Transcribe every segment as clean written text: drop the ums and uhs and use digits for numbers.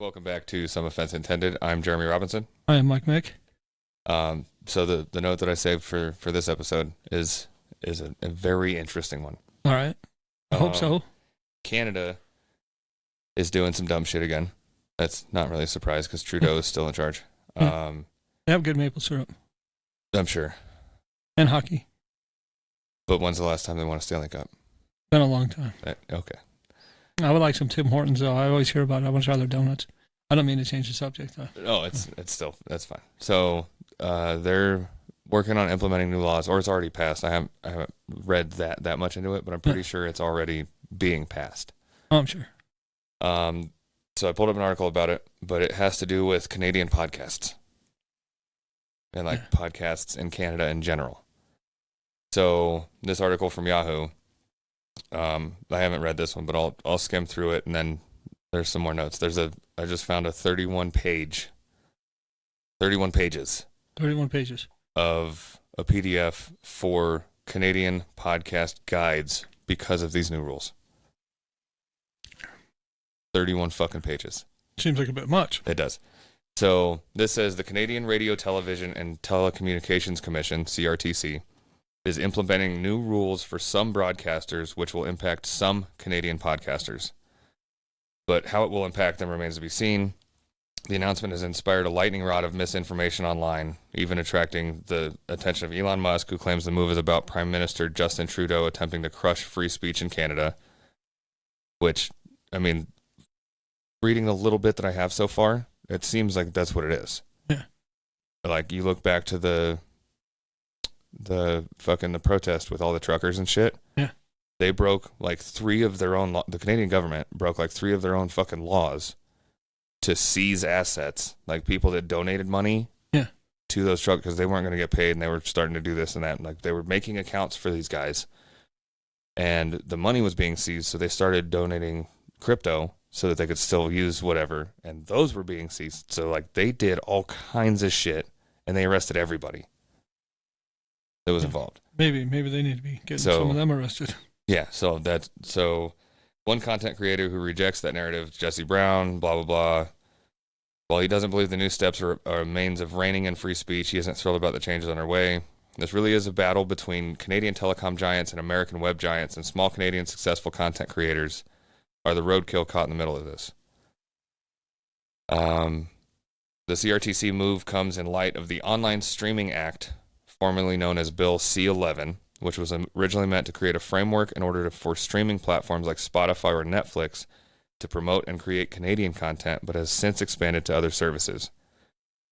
Welcome back to Some Offense Intended. I'm Jeremy Robinson. I am Mike Mick. So the note that I saved for this episode is a very interesting one. All right. I hope so. Canada is doing some dumb shit again. That's not really a surprise because Trudeau is still in charge. They have good maple syrup. I'm sure. And hockey. But when's the last time they won a Stanley Cup? Been a long time. Okay. I would like some Tim Hortons, though. I always hear about it. I want to try their donuts. I don't mean to change the subject, though. No, it's still, that's fine. So they're working on implementing new laws, or it's already passed. I haven't read that much into it, but I'm pretty sure it's already being passed. Oh, I'm sure. So I pulled up an article about it, but it has to do with Canadian podcasts and podcasts in Canada in general. So this article from Yahoo, I haven't read this one, but I'll skim through it, and then there's some more notes. I just found a 31 pages 31 pages of a PDF for Canadian podcast guides because of these new rules. 31 fucking pages. Seems like a bit much. It does. So this says the Canadian Radio, Television, and Telecommunications Commission, CRTC, is implementing new rules for some broadcasters which will impact some Canadian podcasters. But how it will impact them remains to be seen. The announcement has inspired a lightning rod of misinformation online, even attracting the attention of Elon Musk, who claims the move is about Prime Minister Justin Trudeau attempting to crush free speech in Canada. Which, I mean, reading the little bit that I have so far, it seems like that's what it is. Yeah. Like, you look back to the protest with all the truckers and shit. Yeah. They broke like three of their own, the Canadian government broke like three of their own fucking laws to seize assets, like people that donated money to those trucks because they weren't going to get paid and they were starting to do this and that. And, like, they were making accounts for these guys and the money was being seized. So they started donating crypto so that they could still use whatever. And those were being seized. So like they did all kinds of shit and they arrested everybody that was involved. Maybe they need to be getting some of them arrested. Yeah, so one content creator who rejects that narrative, Jesse Brown, blah, blah, blah. While he doesn't believe the new steps are a means of reining in free speech, he isn't thrilled about the changes underway. This really is a battle between Canadian telecom giants and American web giants, and small Canadian successful content creators are the roadkill caught in the middle of this. The CRTC move comes in light of the Online Streaming Act, formerly known as Bill C-11, which was originally meant to create a framework in order for streaming platforms like Spotify or Netflix to promote and create Canadian content, but has since expanded to other services.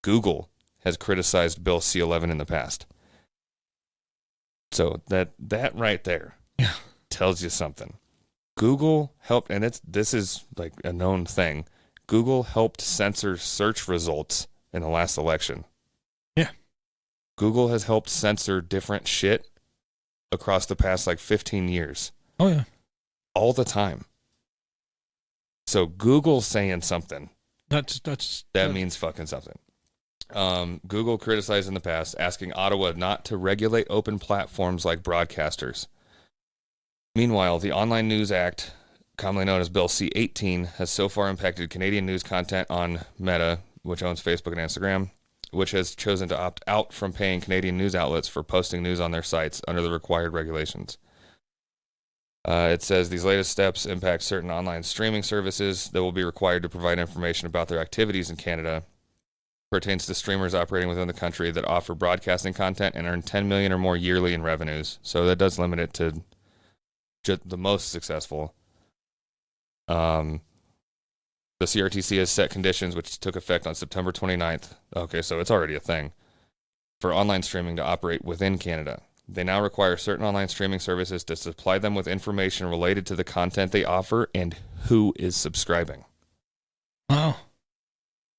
Google has criticized Bill C-11 in the past. So that right there tells you something. Google helped, and this is like a known thing, Google helped censor search results in the last election. Yeah. Google has helped censor different shit across the past 15 years. Oh, yeah. All the time. So Google's saying something. That means fucking something. Google criticized in the past, asking Ottawa not to regulate open platforms like broadcasters. Meanwhile, the Online News Act, commonly known as Bill C-18, has so far impacted Canadian news content on Meta, which owns Facebook and Instagram, which has chosen to opt out from paying Canadian news outlets for posting news on their sites under the required regulations. It says these latest steps impact certain online streaming services that will be required to provide information about their activities in Canada. Pertains to streamers operating within the country that offer broadcasting content and earn $10 million or more yearly in revenues. So that does limit it to just the most successful. The CRTC has set conditions which took effect on September 29th. Okay, so it's already a thing. For online streaming to operate within Canada. They now require certain online streaming services to supply them with information related to the content they offer and who is subscribing. Wow.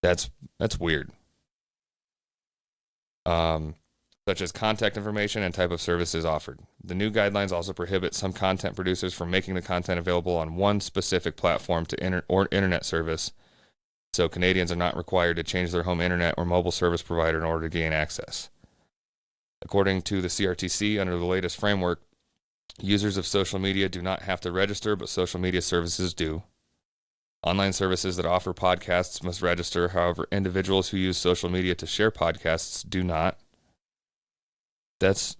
That's weird. Such as contact information and type of services offered. The new guidelines also prohibit some content producers from making the content available on one specific platform to or internet service, so Canadians are not required to change their home internet or mobile service provider in order to gain access. According to the CRTC, under the latest framework, users of social media do not have to register, but social media services do. Online services that offer podcasts must register. However, individuals who use social media to share podcasts do not. That's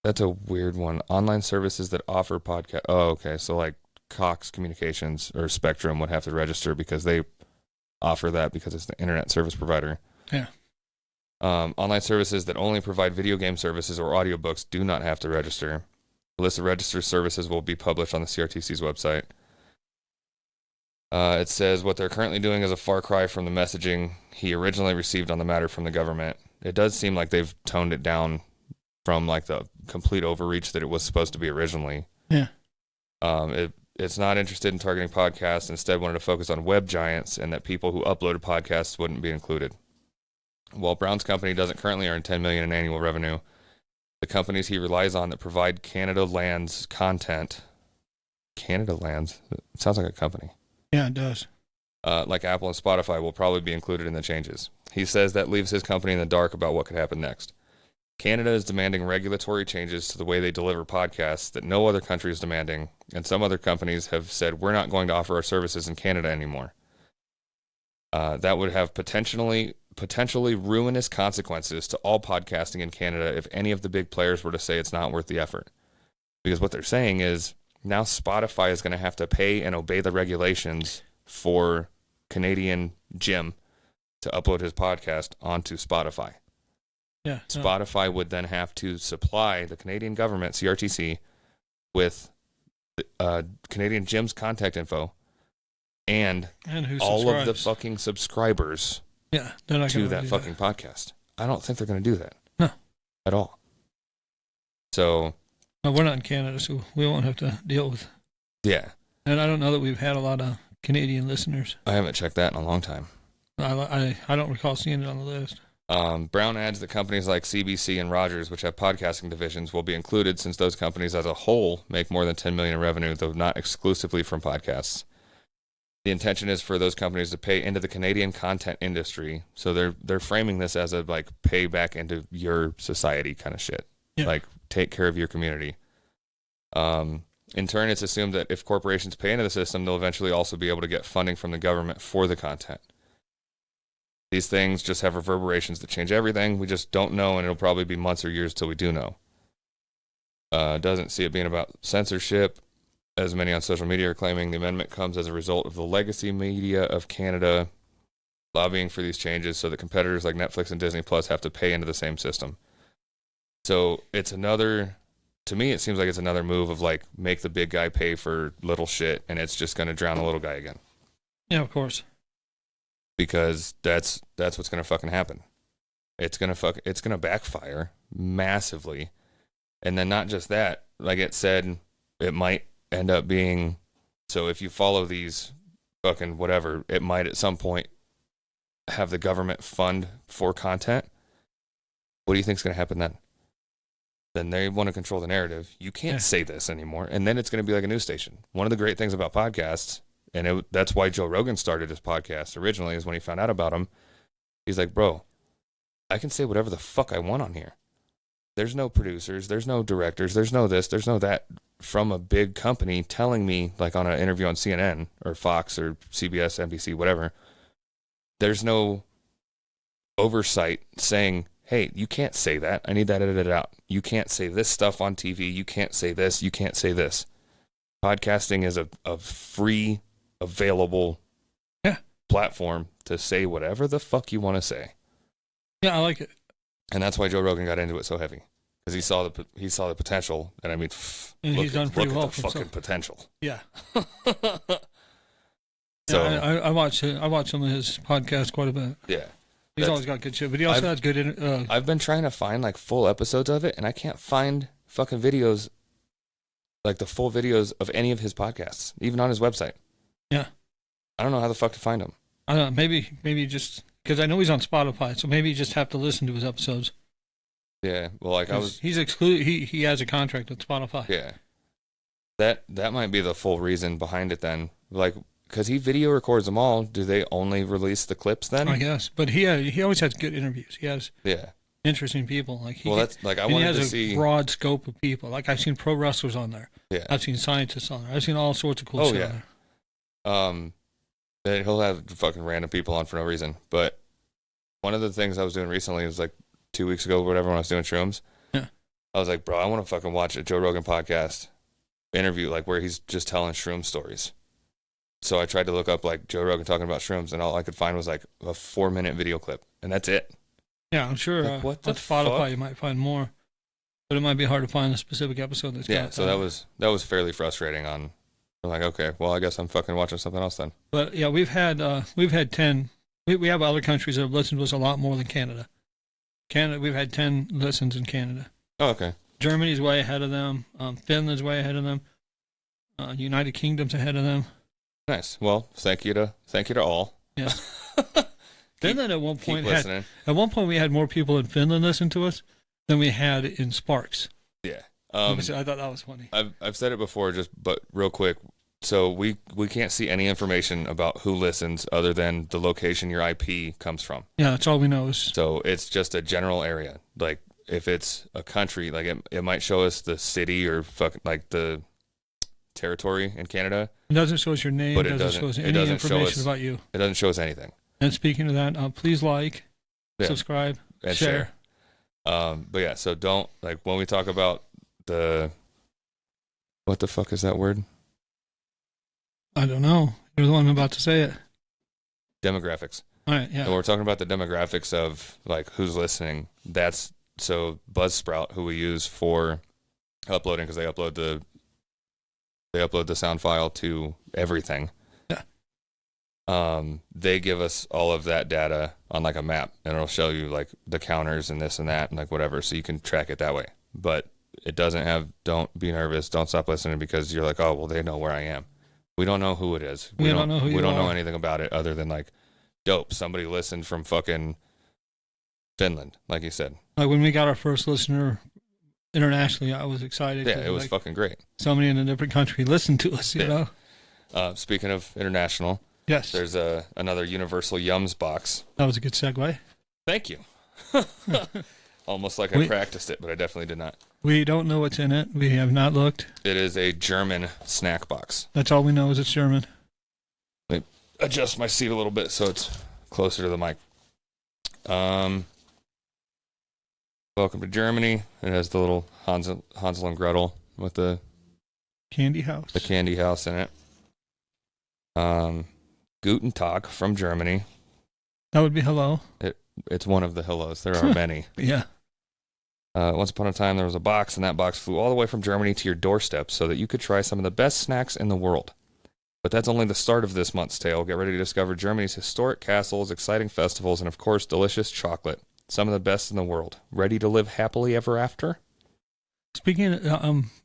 a weird one. Online services that offer podcast. Oh, okay. So like Cox Communications or Spectrum would have to register because they offer that because it's the internet service provider. Yeah. Online services that only provide video game services or audiobooks do not have to register. A list of registered services will be published on the CRTC's website. It says what they're currently doing is a far cry from the messaging he originally received on the matter from the government. It does seem like they've toned it down from like the complete overreach that it was supposed to be originally. Yeah. It's not interested in targeting podcasts. Instead, wanted to focus on web giants and that people who uploaded podcasts wouldn't be included. While Brown's company doesn't currently earn $10 million in annual revenue, the companies he relies on that provide Canada Lands content. Canada Lands? It sounds like a company. Yeah, it does. Like Apple and Spotify will probably be included in the changes. He says that leaves his company in the dark about what could happen next. Canada is demanding regulatory changes to the way they deliver podcasts that no other country is demanding, and some other companies have said we're not going to offer our services in Canada anymore. That would have potentially ruinous consequences to all podcasting in Canada if any of the big players were to say it's not worth the effort. Because what they're saying is now Spotify is going to have to pay and obey the regulations for Canadian Jim to upload his podcast onto Spotify. Yeah. Spotify would then have to supply the Canadian government, CRTC, with Canadian Jim's contact info and who all of the fucking subscribers to that fucking podcast. I don't think they're going to do that. No. At all. So. No, we're not in Canada, so we won't have to deal with. Yeah. And I don't know that we've had a lot of Canadian listeners. I haven't checked that in a long time. I don't recall seeing it on the list. Brown adds that companies like CBC and Rogers, which have podcasting divisions, will be included since those companies as a whole make more than $10 million in revenue, though not exclusively from podcasts. The intention is for those companies to pay into the Canadian content industry. So they're framing this as a like pay back into your society kind of shit. Yeah. Like take care of your community. In turn, it's assumed that if corporations pay into the system, they'll eventually also be able to get funding from the government for the content. These things just have reverberations that change everything. We just don't know, and it'll probably be months or years till we do know. Doesn't see it being about censorship, as many on social media are claiming. The amendment comes as a result of the legacy media of Canada lobbying for these changes so that competitors like Netflix and Disney Plus have to pay into the same system. So it's another, to me, it seems like it's another move of like make the big guy pay for little shit, and it's just going to drown the little guy again. Yeah, of course. Because that's what's going to fucking happen. It's going to backfire massively. And then not just that, like it said, it might end up being, so if you follow these fucking whatever, it might at some point have the government fund for content. What do you think is going to happen then? Then they want to control the narrative. You can't say this anymore. And then it's going to be like a news station. One of the great things about podcasts, and that's why Joe Rogan started his podcast originally, is when he found out about him, he's like, bro, I can say whatever the fuck I want on here. There's no producers, there's no directors, there's no this, there's no that from a big company telling me, like on an interview on CNN or Fox or CBS, NBC, whatever. There's no oversight saying, hey, you can't say that. I need that edited out. You can't say this stuff on TV. You can't say this. You can't say this. Podcasting is a free, available platform to say whatever the fuck you want to say. Yeah, I like it. And that's why Joe Rogan got into it so heavy, because he saw the potential. And I mean, and he's done pretty well. Look at the fucking potential. Yeah. So I watch some of his podcasts quite a bit. Yeah. He's always got good shit, but he also has good. I've been trying to find like full episodes of it, and I can't find fucking videos, like the full videos of any of his podcasts, even on his website. Yeah. I don't know how the fuck to find them. I don't know. Maybe just because I know he's on Spotify, so maybe you just have to listen to his episodes. Yeah. Well, like he's excluded. He has a contract with Spotify. Yeah. That might be the full reason behind it then. Like, because he video records them all. Do they only release the clips then? I guess. But he always has good interviews. He has interesting people. Like I wanted to see. He has a broad scope of people. Like I've seen pro wrestlers on there. Yeah. I've seen scientists on there. I've seen all sorts of cool shit on there. And he'll have fucking random people on for no reason. But one of the things I was doing recently was like 2 weeks ago, or whatever, when I was doing shrooms. Yeah. I was like, bro, I want to fucking watch a Joe Rogan podcast interview, like where he's just telling shroom stories. So I tried to look up like Joe Rogan talking about shrooms, and all I could find was like a 4-minute video clip, and that's it. Yeah, I'm sure. Like, what the on Spotify fuck? you might find more, but it might be hard to find a specific episode that's got. So that was fairly frustrating. I'm like, okay, well, I guess I'm fucking watching something else then. But yeah, we've had 10. We have other countries that have listened to us a lot more than Canada. Canada, we've had 10 listens in Canada. Oh, okay. Germany's way ahead of them. Finland's way ahead of them. United Kingdom's ahead of them. Nice. Well, thank you to all. Yes. Finland at one point we had more people in Finland listen to us than we had in Sparks. Yeah. I thought that was funny. I've said it before, but real quick. So we can't see any information about who listens other than the location your IP comes from. Yeah, that's all we know is. So it's just a general area. Like if it's a country, like it might show us the city or fucking like the territory in Canada. It doesn't show us your name. But it doesn't show us any information about you. It doesn't show us anything. And speaking of that, please subscribe, and share. But yeah, so don't, like, when we talk about what the fuck is that word? I don't know. You're the one about to say it. Demographics. All right, yeah. And we're talking about the demographics of, like, who's listening. That's, so Buzzsprout, who we use for uploading, because they upload the sound file to everything. Yeah. They give us all of that data on, like, a map, and it'll show you, like, the counters and this and that and, like, whatever, so you can track it that way. But it doesn't have, don't be nervous, don't stop listening because you're like, oh, well, they know where I am. We don't know who it is. We don't know who you are. We don't know anything about it other than, like, dope, somebody listened from fucking Finland, like you said. Like when we got our first listener internationally, I was excited. Yeah, it was fucking great. Somebody in a different country listened to us, you know? Speaking of international, yes, there's another Universal Yums box. That was a good segue. Thank you. Almost like I practiced it, but I definitely did not. We don't know what's in it. We have not looked. It is a German snack box. That's all we know is it's German. Let me adjust my seat a little bit so it's closer to the mic. Welcome to Germany. It has the little Hansel and Gretel with the candy house. The candy house in it. Guten Tag from Germany. That would be hello. It's one of the hellos. There are many. Yeah. Once upon a time, there was a box, and that box flew all the way from Germany to your doorstep so that you could try some of the best snacks in the world. But that's only the start of this month's tale. Get ready to discover Germany's historic castles, exciting festivals, and, of course, delicious chocolate. Some of the best in the world. Ready to live happily ever after? Speaking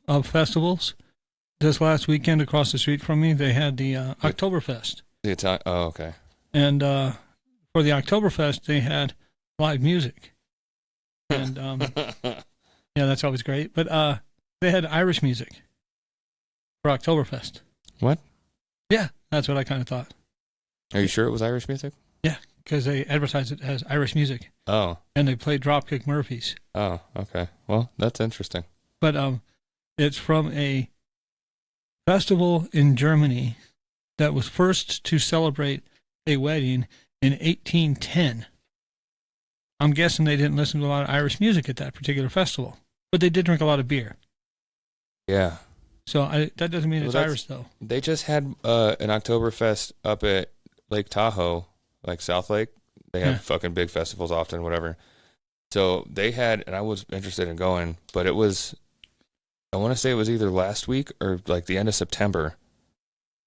of festivals, this last weekend across the street from me, they had the Oktoberfest. The Italian. Oh, okay. And for the Oktoberfest, they had live music. And yeah, that's always great. But they had Irish music for Oktoberfest. What? Yeah, that's what I kind of thought. Are you sure it was Irish music? Yeah, because they advertised it as Irish music. Oh. And they played Dropkick Murphys. Oh, okay. Well, that's interesting. But it's from a festival in Germany that was first to celebrate a wedding in 1810. I'm guessing they didn't listen to a lot of Irish music at that particular festival, but they did drink a lot of beer. Yeah. So that doesn't mean it's Irish, though. They just had an Oktoberfest up at Lake Tahoe, like South Lake. They have fucking big festivals often, whatever. So they had, and I was interested in going, but it was, I want to say it was either last week or like the end of September.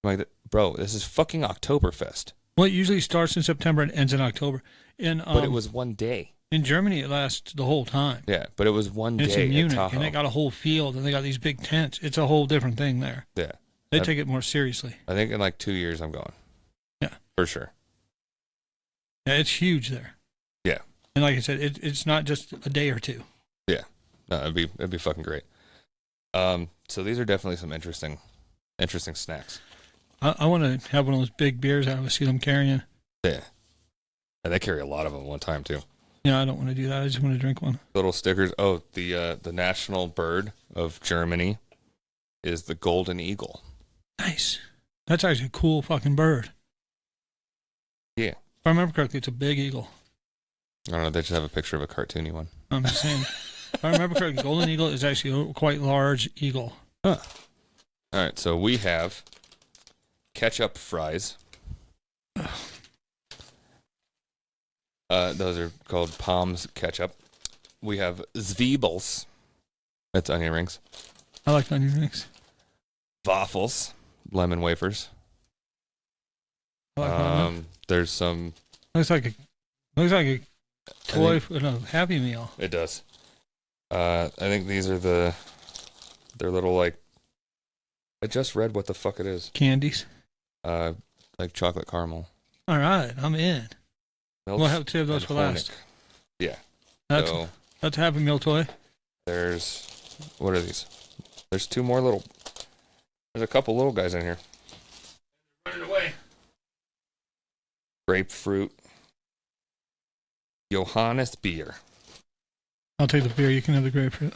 I'm like, bro, this is fucking Oktoberfest. Well, it usually starts in September and ends in October. But it was one day. In Germany, it lasts the whole time. Yeah, but it was one day. It's in Munich, and they got a whole field, and they got these big tents. It's a whole different thing there. Yeah. They take it more seriously. I think in like 2 years I'm going. Yeah. For sure. Yeah, it's huge there. Yeah. And like I said, it's not just a day or two. Yeah. No, it'd be fucking great. So these are definitely some interesting snacks. I want to have one of those big beers I always see them carrying. Yeah. And they carry a lot of them at one time, too. Yeah, I don't want to do that. I just want to drink one. Little stickers. Oh, the national bird of Germany is the golden eagle. Nice. That's actually a cool fucking bird. Yeah. If I remember correctly, it's a big eagle. I don't know. They just have a picture of a cartoony one. I'm just saying. If I remember correctly, golden eagle is actually a quite large eagle. Huh. All right. So we have ketchup fries. Those are called Palms ketchup. We have Zwiebels. That's onion rings. I like onion rings. Waffles. Lemon wafers. I like lemon. There's some. Looks like a toy for a Happy Meal. It does. I think these are they're little like. I just read what the fuck it is. Candies. Like chocolate caramel. All right, I'm in. Milk We'll have two of those for last. Yeah. That's So a Happy Meal toy. what are these? There's two more little. There's a couple little guys in here. Put it away. Grapefruit. Johannes beer. I'll take the beer. You can have the grapefruit.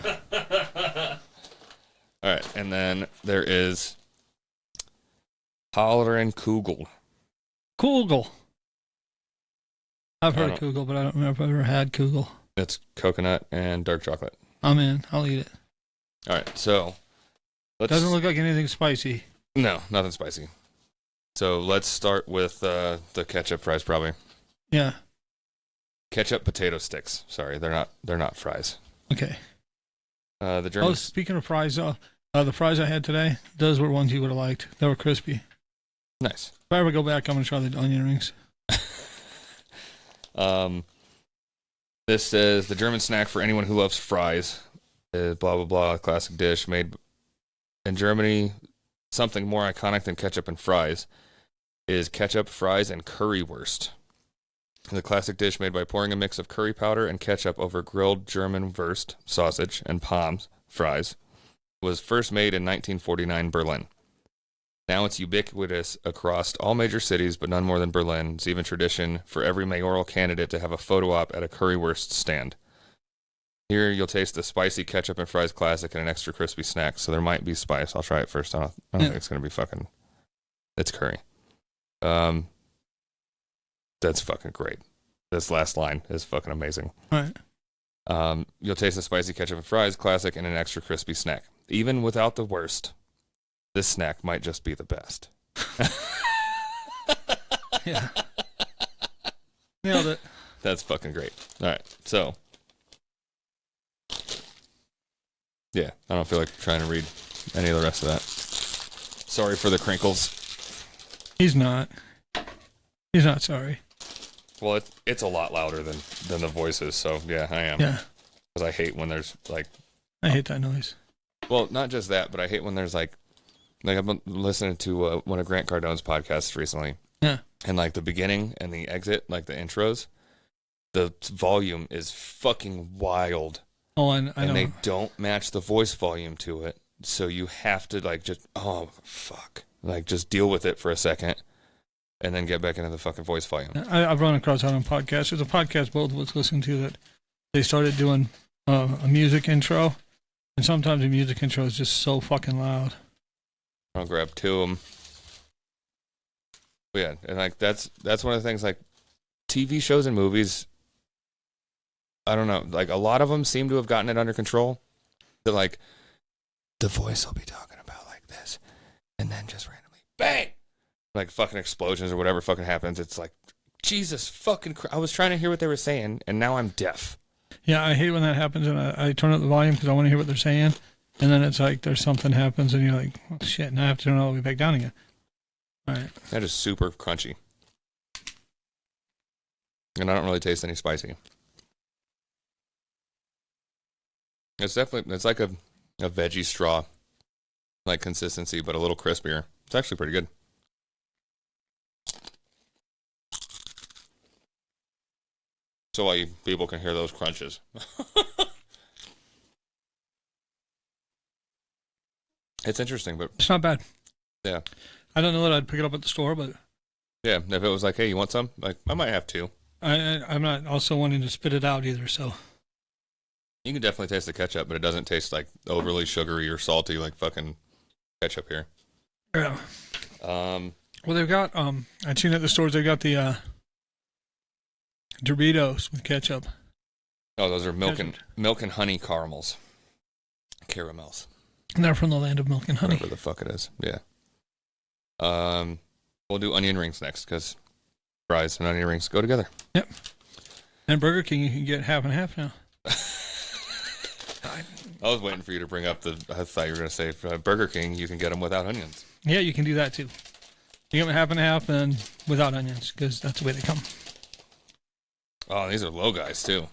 All right, and then there is Holleren Kugeln. Kugel. I've heard of Kugel, but I don't remember if I've ever had Kugel. It's coconut and dark chocolate. I'm in. I'll eat it. All right, so Doesn't look like anything spicy. No, nothing spicy. So let's start with the ketchup fries, probably. Yeah. Ketchup potato sticks. Sorry, they're not fries. Okay. The Germans. Speaking of fries, the fries I had today, those were ones you would have liked. They were crispy. Nice. If I ever go back, I'm gonna try the onion rings. This says the German snack for anyone who loves fries. Blah blah blah. Classic dish made in Germany. Something more iconic than ketchup and fries is ketchup, fries, and currywurst. The classic dish made by pouring a mix of curry powder and ketchup over grilled German wurst, sausage, and Palms, fries, was first made in 1949 Berlin. Now it's ubiquitous across all major cities, but none more than Berlin. It's even tradition for every mayoral candidate to have a photo op at a currywurst stand. Here you'll taste the spicy ketchup and fries classic and an extra crispy snack, so there might be spice. I'll try it first. I don't think it's going to be fucking... It's curry. That's fucking great. This last line is fucking amazing. All right. You'll taste the spicy ketchup and fries classic and an extra crispy snack. Even without the worst, this snack might just be the best. Yeah. Nailed it. That's fucking great. All right, so... Yeah, I don't feel like trying to read any of the rest of that. Sorry for the crinkles. He's not. He's not sorry. Well, it's a lot louder than the voices, so yeah, I am. Yeah. Because I hate when there's like... I hate that noise. Well, not just that, but I hate when there's like I've been listening to one of Grant Cardone's podcasts recently. Yeah. And like the beginning and the exit, like the intros, the volume is fucking wild. Oh, I know. And they don't match the voice volume to it. So you have to like just, oh, fuck. Like just deal with it for a second and then get back into the fucking voice volume. I've run across that on podcasts. There's a podcast both of us listen to that they started doing a music intro. And sometimes the music intro is just so fucking loud. I'll grab two of them. But yeah, and like that's one of the things, like TV shows and movies, I don't know, like a lot of them seem to have gotten it under control. They're like, the voice will be talking about like this, and then just randomly, bang! Like fucking explosions or whatever fucking happens. It's like, Jesus fucking I was trying to hear what they were saying, and now I'm deaf. Yeah, I hate when that happens, and I turn up the volume because I want to hear what they're saying, and then it's like there's something happens, and you're like, oh, shit, now I have to turn it all the way back down again. All right. That is super crunchy. And I don't really taste any spicy. It's like a veggie straw, like consistency, but a little crispier. It's actually pretty good. So why people can hear those crunches. It's interesting, but it's not bad. Yeah. I don't know that I'd pick it up at the store, but yeah, if it was like, hey, you want some? Like, I might have two. I'm not also wanting to spit it out either, so. You can definitely taste the ketchup, but it doesn't taste like overly sugary or salty like fucking ketchup here. Yeah. Well, they've got I've seen at the stores they've got the Doritos with ketchup. Oh, those are milk and honey caramels. Caramels. And they're from the land of milk and honey. Whatever the fuck it is. Yeah. We'll do onion rings next because fries and onion rings go together. Yep. And Burger King, you can get half and half now. I was waiting for you to bring up I thought you were going to say Burger King, you can get them without onions. Yeah, you can do that too. You get them half and half and without onions because that's the way they come. Oh, these are low guys too.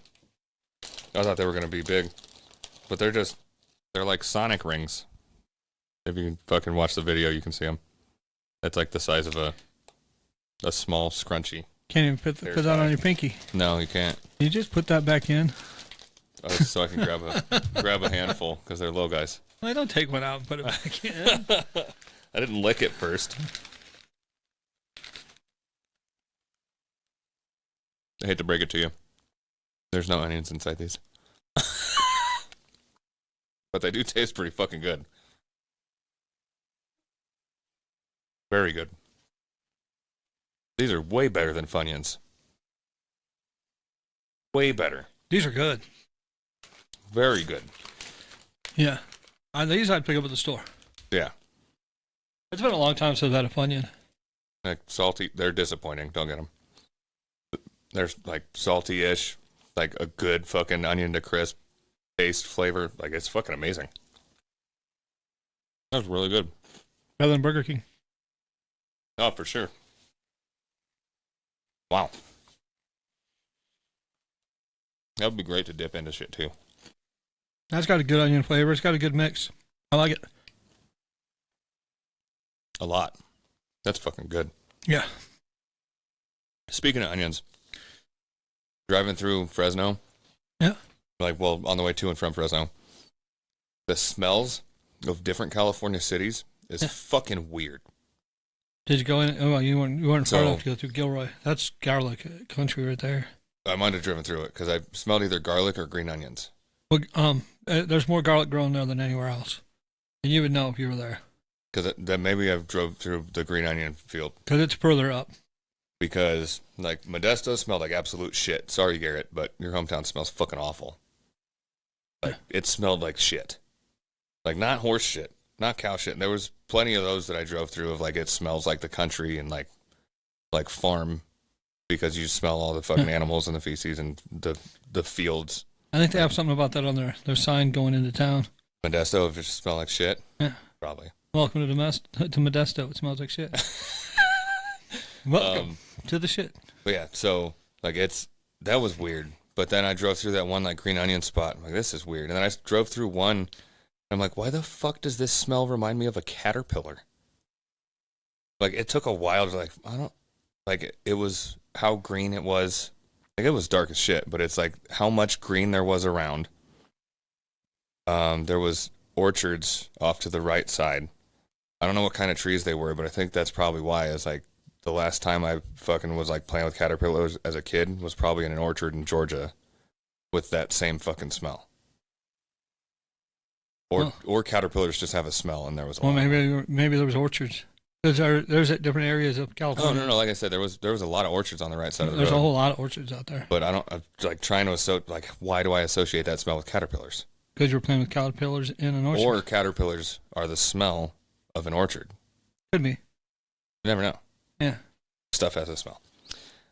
I thought they were going to be big, but they're like Sonic rings. If you can fucking watch the video, you can see them. It's like the size of a small scrunchie. Can't even put that on your pinky. No, you can't. You just put that back in. So I can grab a handful because they're low guys. I don't take one out and put it back in. I didn't lick it first. I hate to break it to you. There's no onions inside these. But they do taste pretty fucking good. Very good. These are way better than Funyuns. Way better. These are good. Very good. Yeah. These I'd pick up at the store. Yeah. It's been a long time since I've had a Funyun. Like salty. They're disappointing. Don't get them. They're like salty-ish. Like a good fucking onion to crisp taste flavor. Like it's fucking amazing. That was really good. Better than Burger King. Oh, for sure. Wow. That would be great to dip into shit too. That's got a good onion flavor. It's got a good mix. I like it. A lot. That's fucking good. Yeah. Speaking of onions, driving through Fresno. Yeah. On the way to and from Fresno, the smells of different California cities is fucking weird. Did you go in? Oh, you weren't far enough to go through Gilroy. That's garlic country right there. I might have driven through it because I smelled either garlic or green onions. Well, there's more garlic grown there than anywhere else, and you would know if you were there. Because then maybe I drove through the green onion field. Because it's further up. Because like Modesto smelled like absolute shit. Sorry, Garrett, but your hometown smells fucking awful. Like it smelled like shit. Like not horse shit, not cow shit. There was plenty of those that I drove through of like it smells like the country and like farm. Because you smell all the fucking animals and the feces and the fields. I think they have something about that on their sign going into town. Modesto, if it just smell like shit? Yeah. Probably. Welcome to Modesto. It smells like shit. Welcome to the shit. But yeah, so like that was weird. But then I drove through that one like green onion spot. I'm like, this is weird. And then I drove through one. And I'm like, why the fuck does this smell remind me of a caterpillar? Like it took a while to it was how green it was. Like it was dark as shit, but it's like how much green there was around. There was orchards off to the right side. I don't know what kind of trees they were, but I think that's probably why. It's like the last time I fucking was like playing with caterpillars as a kid was probably in an orchard in Georgia with that same fucking smell. Or caterpillars just have a smell, and there was. Maybe there was orchards. There's at different areas of California. Oh no! Like I said, there was a lot of orchards on the right side of the road. There's a whole lot of orchards out there. But I'm like trying to why do I associate that smell with caterpillars? Because you're playing with caterpillars in an orchard. Or caterpillars are the smell of an orchard. Could be. You never know. Yeah. Stuff has a smell.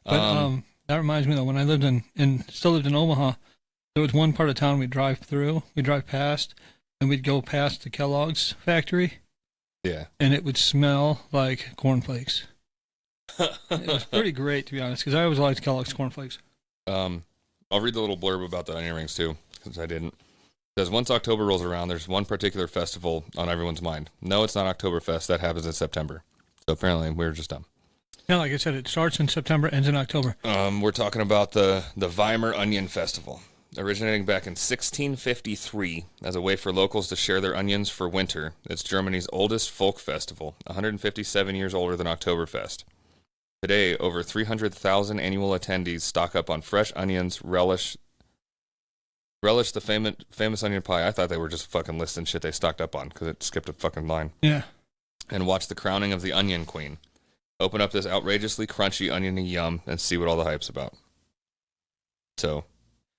But that reminds me though, when I lived still lived in Omaha, there was one part of town we'd drive past, and we'd go past the Kellogg's factory. Yeah. And it would smell like cornflakes. It was pretty great, to be honest, because I always liked Kellogg's cornflakes. I'll read the little blurb about the onion rings, too, since I didn't. It says, once October rolls around, there's one particular festival on everyone's mind. No, it's not Oktoberfest. That happens in September. So apparently, we're just dumb. Yeah, like I said, it starts in September, ends in October. We're talking about the Weimar Onion Festival. Originating back in 1653 as a way for locals to share their onions for winter, it's Germany's oldest folk festival, 157 years older than Oktoberfest. Today, over 300,000 annual attendees stock up on fresh onions, relish the famous onion pie. I thought they were just fucking listing shit they stocked up on because it skipped a fucking line. Yeah. And watch the crowning of the Onion Queen. Open up this outrageously crunchy oniony yum and see what all the hype's about. So,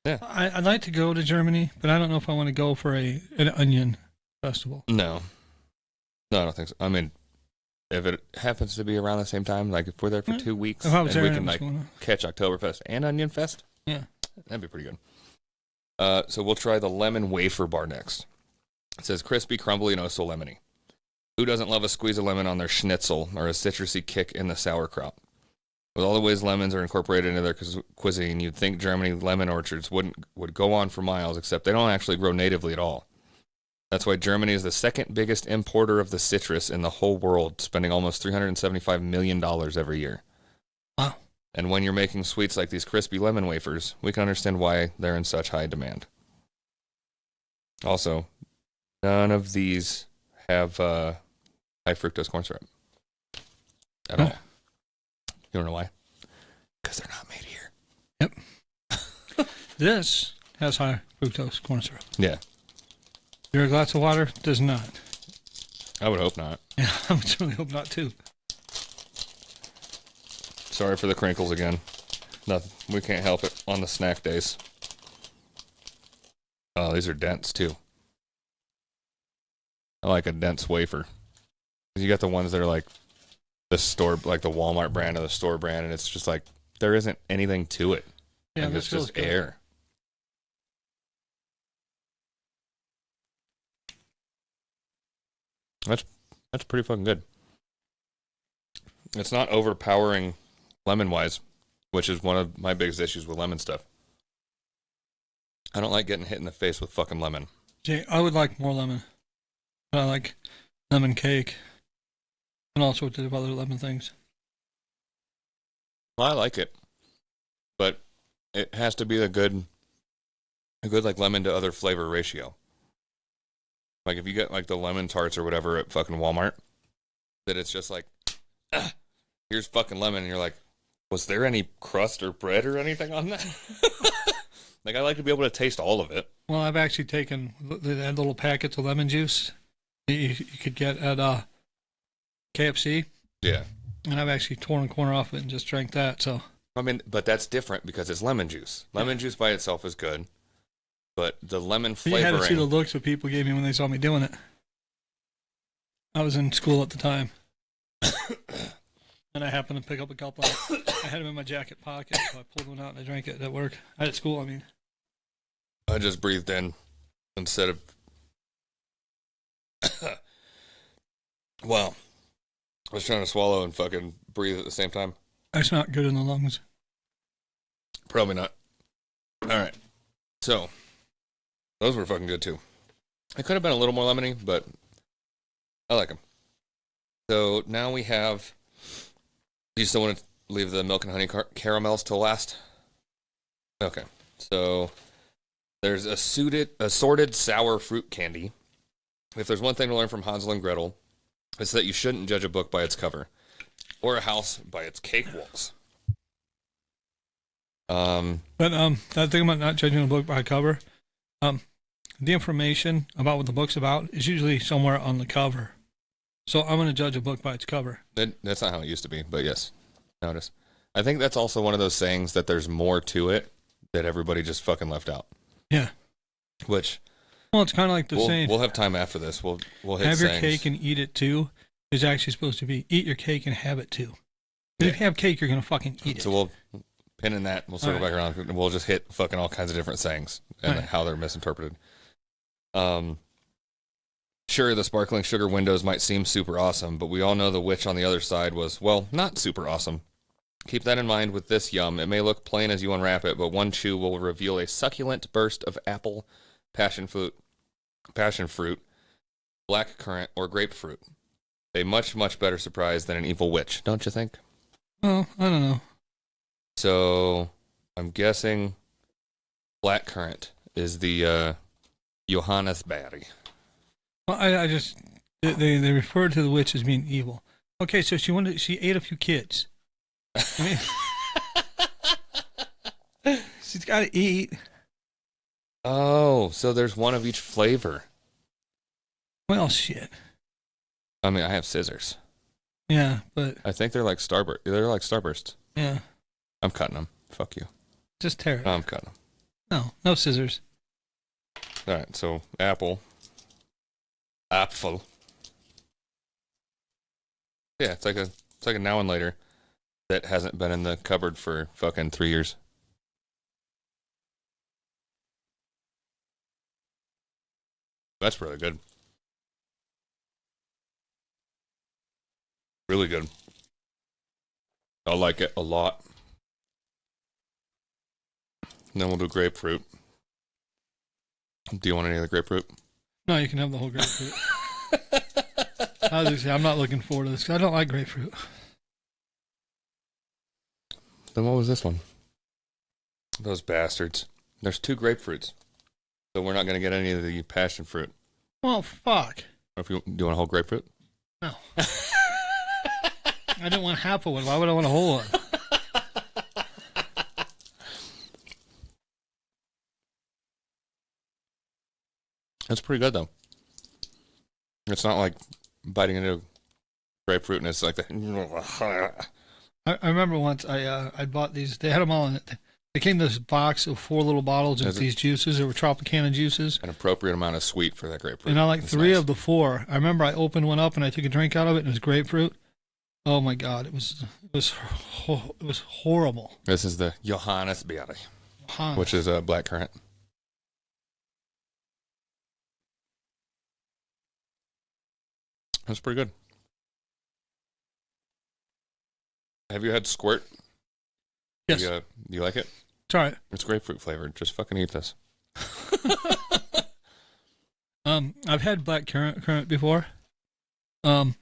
yeah. I'd like to go to Germany, but I don't know if I want to go for an onion festival. No, I don't think so. I mean, if it happens to be around the same time, like if we're there for 2 weeks If I was and there, we can like catch Oktoberfest and Onion Fest, yeah, that'd be pretty good. So we'll try the lemon wafer bar next. It says crispy, crumbly, and oh so lemony. Who doesn't love a squeeze of lemon on their schnitzel or a citrusy kick in the sauerkraut? With all the ways lemons are incorporated into their cuisine, you'd think Germany lemon orchards would go on for miles, except they don't actually grow natively at all. That's why Germany is the second biggest importer of the citrus in the whole world, spending almost $375 million every year. Wow. And when you're making sweets like these crispy lemon wafers, we can understand why they're in such high demand. Also, none of these have high fructose corn syrup at all. You don't know why? Because they're not made here. Yep. This has high fructose corn syrup. Yeah. Your glass of water does not. I would hope not. Yeah, I would certainly hope not too. Sorry for the crinkles again. Nothing. We can't help it on the snack days. Oh, these are dense too. I like a dense wafer. You got the ones that are like the store, like the Walmart brand or the store brand, and it's just like there isn't anything to it. Yeah, like it's just good. Air. That's pretty fucking good. It's not overpowering lemon-wise, which is one of my biggest issues with lemon stuff. I don't like getting hit in the face with fucking lemon. Jay, I would like more lemon. But I like lemon cake and all sorts of other lemon things. Well, I like it, but it has to be a good like lemon to other flavor ratio. Like if you get like the lemon tarts or whatever at fucking Walmart, that it's just like, here's fucking lemon, and you're like, was there any crust or bread or anything on that? Like I like to be able to taste all of it. Well, I've actually taken the little packets of lemon juice you could get at KFC. Yeah. And I've actually torn a corner off it and just drank that. So I mean, but that's different because it's lemon juice. Lemon juice by itself is good, but the lemon flavoring. You had to see the looks that people gave me when they saw me doing it. I was in school at the time, and I happened to pick up a couple. I had them in my jacket pocket, so I pulled one out and I drank it at work. At school, I mean. I just breathed in instead of. Wow. I was trying to swallow and fucking breathe at the same time. That's not good in the lungs. Probably not. All right. So, those were fucking good too. It could have been a little more lemony, but I like them. So, now we have... Do you still want to leave the milk and honey caramels till last? Okay. So, there's assorted sour fruit candy. If there's one thing to learn from Hansel and Gretel, it's that you shouldn't judge a book by its cover, or a house by its cake walls. But that thing about not judging a book by cover, the information about what the book's about is usually somewhere on the cover. So I'm going to judge a book by its cover. That's not how it used to be, but yes, notice. I think that's also one of those sayings that there's more to it that everybody just fucking left out. Yeah. Which... Well, it's kind of like the saying. We'll have time after this. We'll hit have sayings. your cake and eat it too is actually supposed to be eat your cake and have it too. Yeah. If you have cake, you're going to fucking eat it. So we'll pin in that. We'll circle back around. And we'll just hit fucking all kinds of different sayings and how they're misinterpreted. Sure, the sparkling sugar windows might seem super awesome, but we all know the witch on the other side was, well, not super awesome. Keep that in mind with this yum. It may look plain as you unwrap it, but one chew will reveal a succulent burst of apple, passion fruit, black currant, or grapefruit. A much, much better surprise than an evil witch, don't you think? Well, I don't know. So, I'm guessing black currant is the Johannesberry. Well, I just they refer to the witch as being evil. Okay, so she ate a few kids. I mean, she's got to eat. Oh, so there's one of each flavor. Well, shit. I mean, I have scissors. Yeah, but I think they're like Starburst. They're like Starbursts. Yeah. I'm cutting them. Fuck you. Just tear it. I'm cutting them. No scissors. All right, so apple. Yeah, it's like a now and later that hasn't been in the cupboard for fucking 3 years. That's really good. Really good. I like it a lot. And then we'll do grapefruit. Do you want any of the grapefruit? No, you can have the whole grapefruit. I was gonna say, I'm not looking forward to this because I don't like grapefruit. Then what was this one? Those bastards. There's 2 grapefruits. So we're not going to get any of the passion fruit. Well, fuck. Or do you want a whole grapefruit? No. I didn't want half of one. Why would I want a whole one? That's pretty good, though. It's not like biting into grapefruit and it's like the... I remember once I bought these. They had them all in it. They came in this box of 4 little bottles of these juices. They were Tropicana juices. An appropriate amount of sweet for that grapefruit. And I like 3 of the 4. I remember I opened one up and I took a drink out of it and it was grapefruit. Oh my God, it was horrible. This is the Johannisbeere, which is a black currant. That's pretty good. Have you had squirt? Yes. Do you like it? It's all right. It's grapefruit flavored. Just fucking eat this. I've had black currant before. But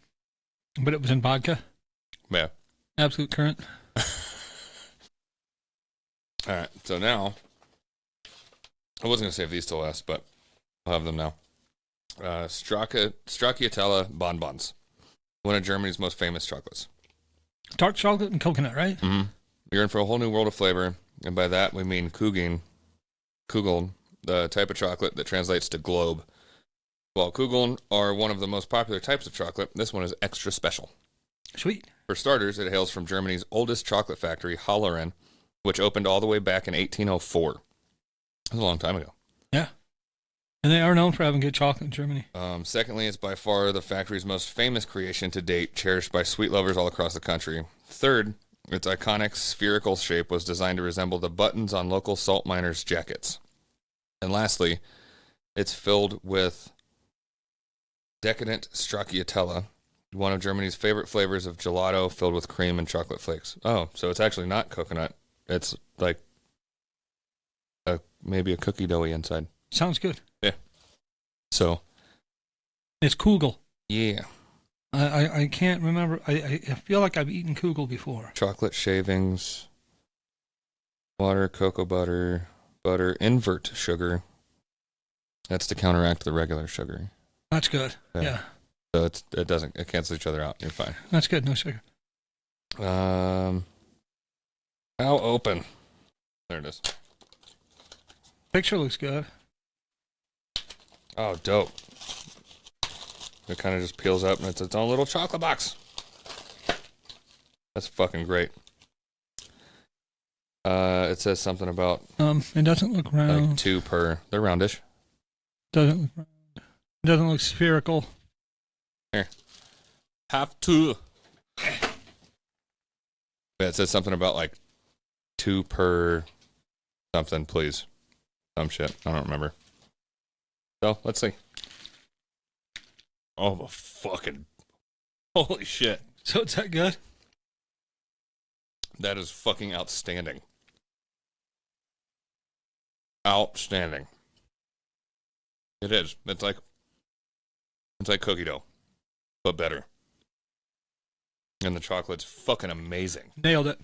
it was in vodka. Yeah. Absolute currant. All right. So now, I wasn't going to save these till last, but I'll have them now. Stracciatella bonbons. One of Germany's most famous chocolates. Dark chocolate and coconut, right? Mm-hmm. You're in for a whole new world of flavor. And by that, we mean Kugeln, the type of chocolate that translates to globe. While Kugeln are one of the most popular types of chocolate, this one is extra special. Sweet. For starters, it hails from Germany's oldest chocolate factory, Holleren, which opened all the way back in 1804. That's a long time ago. Yeah. And they are known for having good chocolate in Germany. Secondly, it's by far the factory's most famous creation to date, cherished by sweet lovers all across the country. Third, its iconic spherical shape was designed to resemble the buttons on local salt miners' jackets. And lastly, it's filled with decadent stracciatella, one of Germany's favorite flavors of gelato filled with cream and chocolate flakes. Oh, so it's actually not coconut. It's like maybe a cookie doughy inside. Sounds good. Yeah. So. It's Kugel. Yeah. I can't remember. I feel like I've eaten Kugel before. Chocolate shavings, water, cocoa butter, invert sugar. That's to counteract the regular sugar. That's good. Yeah. So it cancels each other out. You're fine. That's good. No sugar. How open? There it is. Picture looks good. Oh, dope. It kind of just peels up and it's its own little chocolate box. That's fucking great. It says something about it doesn't look round. like 2 per. They're roundish. Doesn't look round. It doesn't look spherical. Here. Have to. Yeah, it says something about like 2 per something, please. Some shit. I don't remember. So, let's see. Oh, the fucking... Holy shit. So it's that good? That is fucking outstanding. Outstanding. It is. It's like cookie dough, but better. And the chocolate's fucking amazing. Nailed it.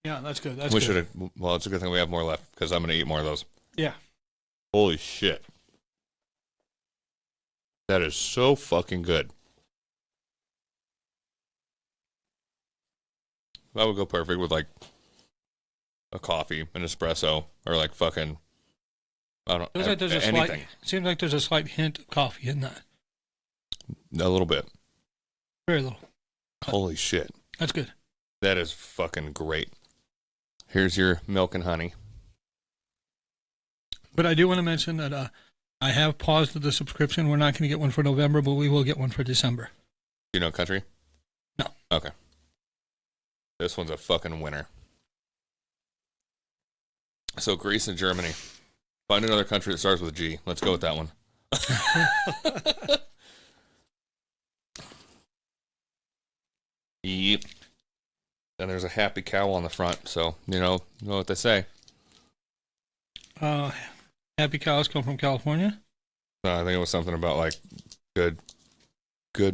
Yeah, that's good. That's we good. should have... Well, it's a good thing we have more left, because I'm going to eat more of those. Yeah. Holy shit. That is so fucking good. That would go perfect with like a coffee, an espresso, or like fucking, I don't know, anything. Seems like there's a slight hint of coffee in that. A little bit. Very little. Holy shit. That's good. That is fucking great. Here's your milk and honey. But I do want to mention that I have paused the subscription. We're not going to get one for November, but we will get one for December. You know country? No. Okay. This one's a fucking winner. So Greece and Germany. Find another country that starts with G. Let's go with that one. Yep. And there's a happy cow on the front, so you know what they say. Happy cows come from California? I think it was something about like good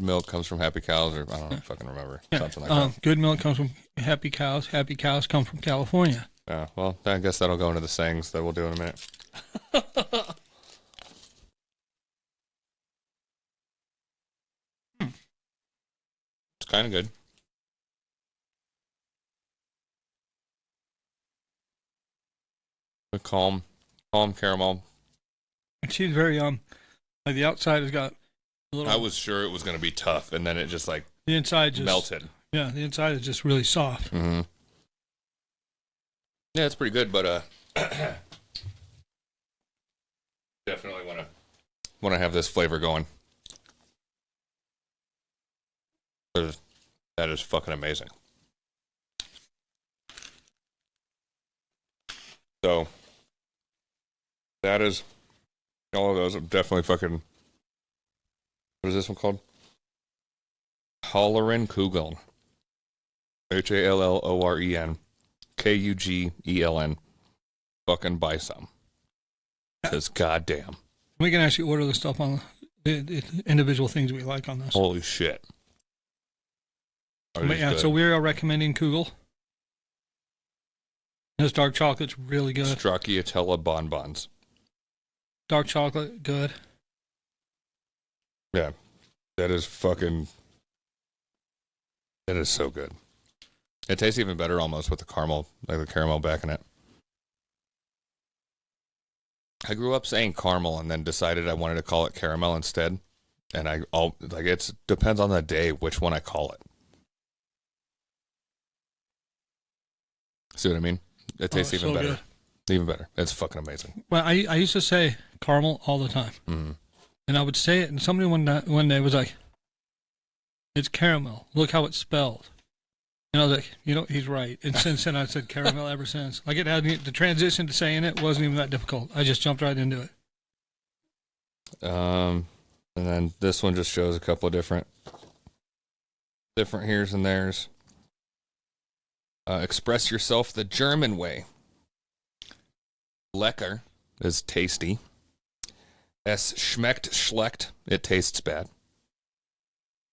milk comes from happy cows, or I don't know, fucking remember. Yeah. Something like that. Good milk comes from happy cows. Happy cows come from California. Yeah, well, I guess that'll go into the sayings that we'll do in a minute. It's kind of good. A calm caramel. She's very like the outside has got a little. I was sure it was going to be tough, and then it just like the inside just melted. Yeah, the inside is just really soft. Mm-hmm. Yeah, it's pretty good, but definitely want to have this flavor going. That is fucking amazing. So that is all of those. I'm definitely fucking. What is this one called? Holleren Kugeln. HALLOREN KUGELN. Fucking buy some. Because goddamn. We can actually order the stuff on the individual things we like on this. Holy shit. But yeah, so we are recommending Kugel. This dark chocolate's really good. Stracciatella bonbons. Dark chocolate, good. Yeah. That is fucking. That is so good. It tastes even better almost with the caramel, like the caramel back in it. I grew up saying caramel and then decided I wanted to call it caramel instead. And it depends on the day which one I call it. See what I mean? It tastes even better. Good. Even better. It's fucking amazing. Well, I used to say caramel all the time. Mm-hmm. And I would say it, and somebody one day was like, it's caramel. Look how it's spelled. And I was like, he's right. And since then, I've said caramel ever since. Like the transition to saying it wasn't even that difficult. I just jumped right into it. And then this one just shows a couple of different heres and theres. Express yourself the German way. Lecker is tasty. Es schmeckt schlecht, it tastes bad.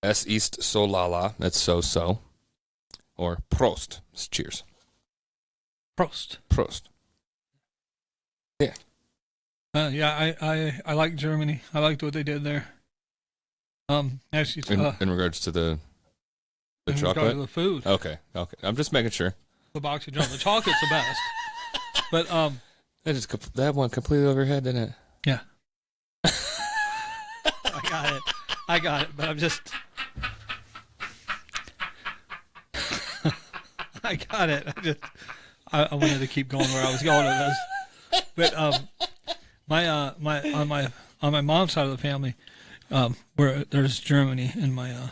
Es ist so lala, it's so. Or Prost, it's cheers. Prost. Yeah. I like Germany. I liked what they did there. Actually, in regards to the in chocolate? regard to the food. Okay. I'm just making sure. The box of chocolate. The chocolate's the best. But that went completely over your head, didn't it? Yeah. I got it, but I'm just I got it. I wanted to keep going where I was going with this. But on my mom's side of the family, where there's Germany in my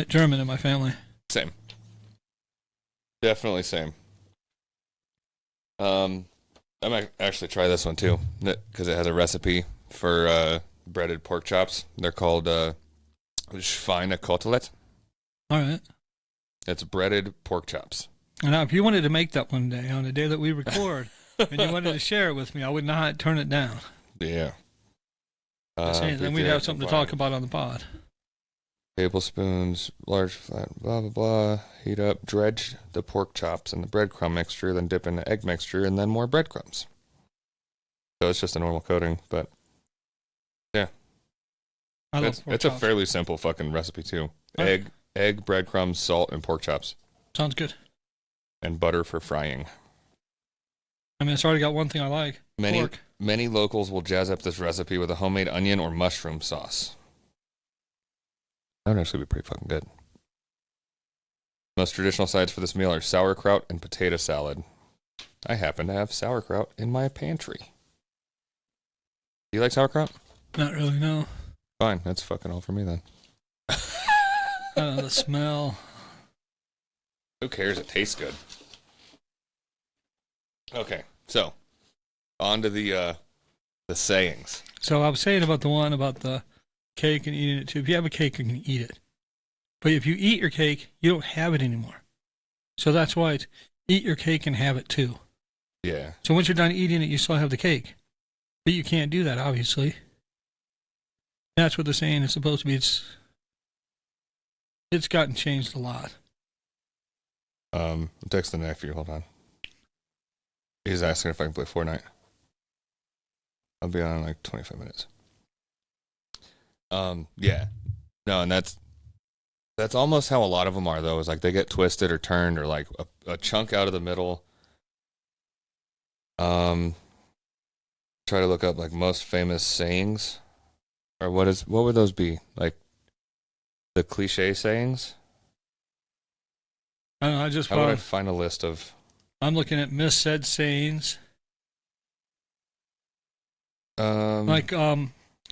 German in my family. Same. Definitely same. I might actually try this one too, because it has a recipe for breaded pork chops. They're called Schweinekotelett. All right. It's breaded pork chops. Now, if you wanted to make that one day, on the day that we record, and you wanted to share it with me, I would not turn it down. Yeah. Then we'd have something to talk about on the pod. Tablespoons, large flat, blah, blah, blah. Heat up, dredge the pork chops in the breadcrumb mixture, then dip in the egg mixture, and then more breadcrumbs. So it's just a normal coating, but yeah. It's a fairly simple fucking recipe, too. Right. Egg, breadcrumbs, salt, and pork chops. Sounds good. And butter for frying. I mean, it's already got one thing I like. Pork. Many locals will jazz up this recipe with a homemade onion or mushroom sauce. That would actually be pretty fucking good. Most traditional sides for this meal are sauerkraut and potato salad. I happen to have sauerkraut in my pantry. Do you like sauerkraut? Not really, no. Fine, that's fucking all for me then. I don't know, the smell. Who cares? It tastes good. Okay, so on to the sayings. So I was saying about the one about the cake and eating it too. If you have a cake, you can eat it. But if you eat your cake, you don't have it anymore. So that's why it's eat your cake and have it too. Yeah. So once you're done eating it, you still have the cake. But you can't do that, obviously. That's what the saying is supposed to be. It's gotten changed a lot. I'm texting the nephew. Hold on. He's asking if I can play Fortnite. I'll be on in like 25 minutes. Yeah. No, and that's almost how a lot of them are, though, is like they get twisted or turned or like a chunk out of the middle. Try to look up like most famous sayings, or what would those be? Like the cliche sayings? I don't know, I just How would I find a list of? I'm looking at missaid sayings. Well,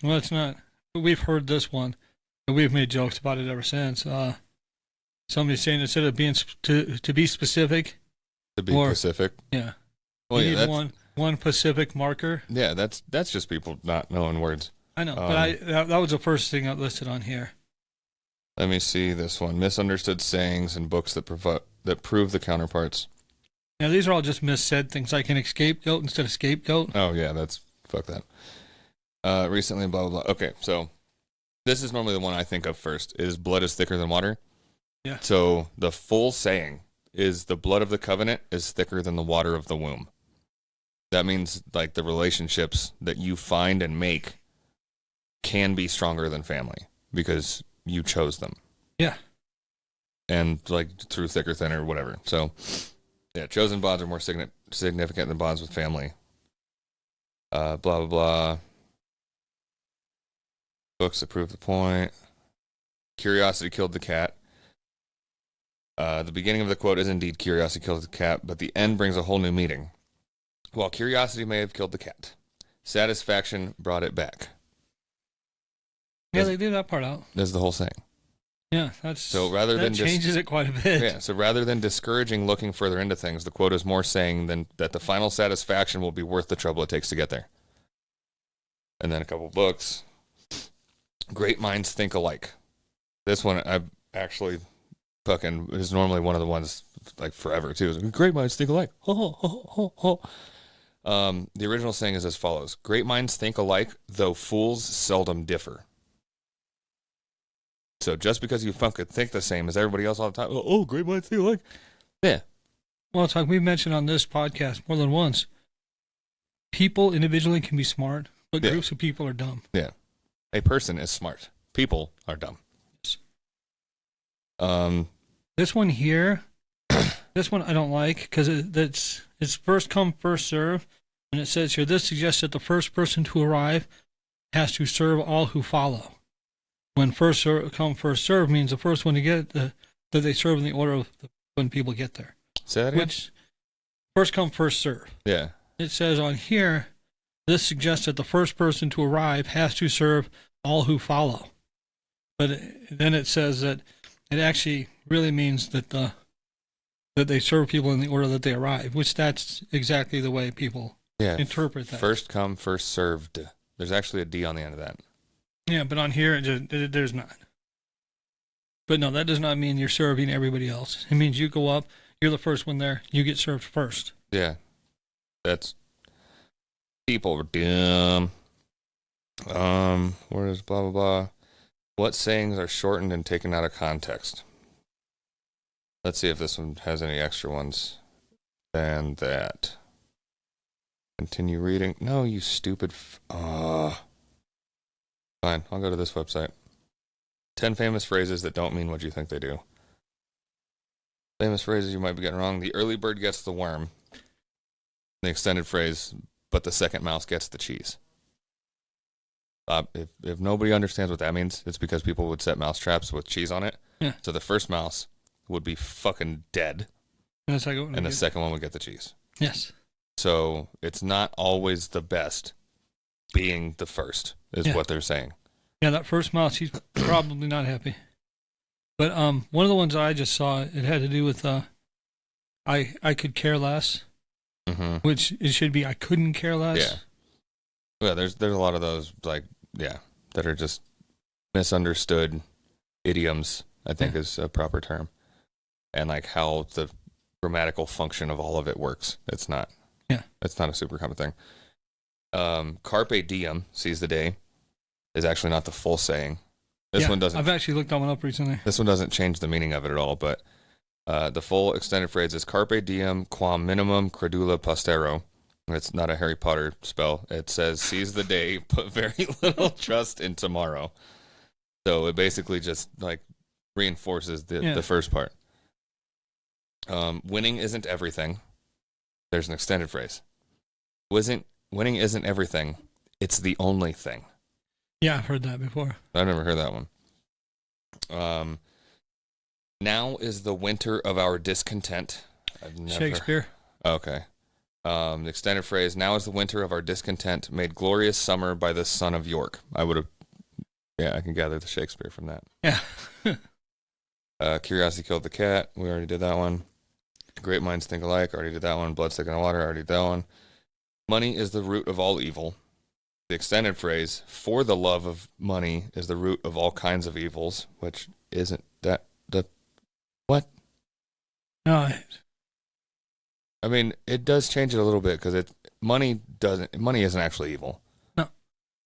it's not. We've heard this one, and we've made jokes about it ever since. Somebody's saying instead of being to be specific, To be specific. Yeah. Well, you yeah, need one specific marker. Yeah, that's just people not knowing words. I know, but that was the first thing I listed on here. Let me see this one. Misunderstood sayings and books that prove the counterparts. Now, these are all just missaid things, like an scapegoat instead of scapegoat. Oh, yeah, fuck that. Recently, blah, blah, blah. Okay, so this is normally the one I think of first, is blood is thicker than water. Yeah. So the full saying is the blood of the covenant is thicker than the water of the womb. That means like the relationships that you find and make can be stronger than family because you chose them. Yeah. And like through thick or thin or whatever. So yeah, chosen bonds are more significant than bonds with family. Blah, blah, blah. Books that prove the point. Curiosity killed the cat. The beginning of the quote is indeed curiosity killed the cat, but the end brings a whole new meaning. While curiosity may have killed the cat, satisfaction brought it back. Yeah, they leave that part out. That's the whole saying. Yeah, that changes it quite a bit. Yeah, so rather than discouraging looking further into things, the quote is more saying that the final satisfaction will be worth the trouble it takes to get there. And then a couple books. Great minds think alike. This one I actually fucking is normally one of the ones like forever too. Great minds think alike. The original saying is as follows: great minds think alike, though fools seldom differ. So just because you fucking think the same as everybody else all the time, oh, great minds think alike. Yeah. Well, it's like we've mentioned on this podcast more than once. People individually can be smart, but groups of people are dumb. Yeah. A person is smart. People are dumb. This one here, this one I don't like because it's first come, first serve. And it says here, this suggests that the first person to arrive has to serve all who follow. When first come, first serve means the first one to get that they serve in the order of when people get there. Say that again? Which, first come, first serve. Yeah. It says on here, this suggests that the first person to arrive has to serve all who follow. But then it says that it actually really means that they serve people in the order that they arrive, which that's exactly the way people interpret that. First come, first served. There's actually a D on the end of that. Yeah, but on here, there's not. But no, that does not mean you're serving everybody else. It means you go up, you're the first one there, you get served first. Yeah. That's... People are dumb. Where is blah, blah, blah. What sayings are shortened and taken out of context? Let's see if this one has any extra ones than that. Continue reading. No, you stupid... Fine, I'll go to this website. 10 famous phrases that don't mean what you think they do. Famous phrases you might be getting wrong. The early bird gets the worm. The extended phrase, but the second mouse gets the cheese. If nobody understands what that means, it's because people would set mouse traps with cheese on it. Yeah. So the first mouse would be fucking dead. And the second one would Yes. So it's not always the best being the first, is what they're saying. Yeah, that first mouse, he's probably not happy. But one of the ones I just saw, it had to do with I could care less, which it should be I couldn't care less. Yeah, there's a lot of those, like, that are just misunderstood idioms, I think is a proper term. And like how the grammatical function of all of it works. It's not a super common thing. Carpe diem, seize the day, is actually not the full saying. This one doesn't. I've actually looked that one up recently. This one doesn't change the meaning of it at all, but the full extended phrase is carpe diem quam minimum credula postero. It's not a Harry Potter spell. It says seize the day, put very little trust in tomorrow. So it basically just like reinforces the first part. Winning isn't everything. There's an extended phrase. Winning isn't everything. It's the only thing. Yeah, I've heard that before. I've never heard that one. Now is the winter of our discontent. Shakespeare. Okay. The extended phrase, now is the winter of our discontent, made glorious summer by the son of York. I can gather the Shakespeare from that. Yeah. Curiosity killed the cat. We already did that one. Great minds think alike. Already did that one. Blood thick in the water. Already did that one. Money is the root of all evil. The extended phrase, for the love of money is the root of all kinds of evils, which isn't that the what? No. I mean, it does change it a little bit because money isn't actually evil. No.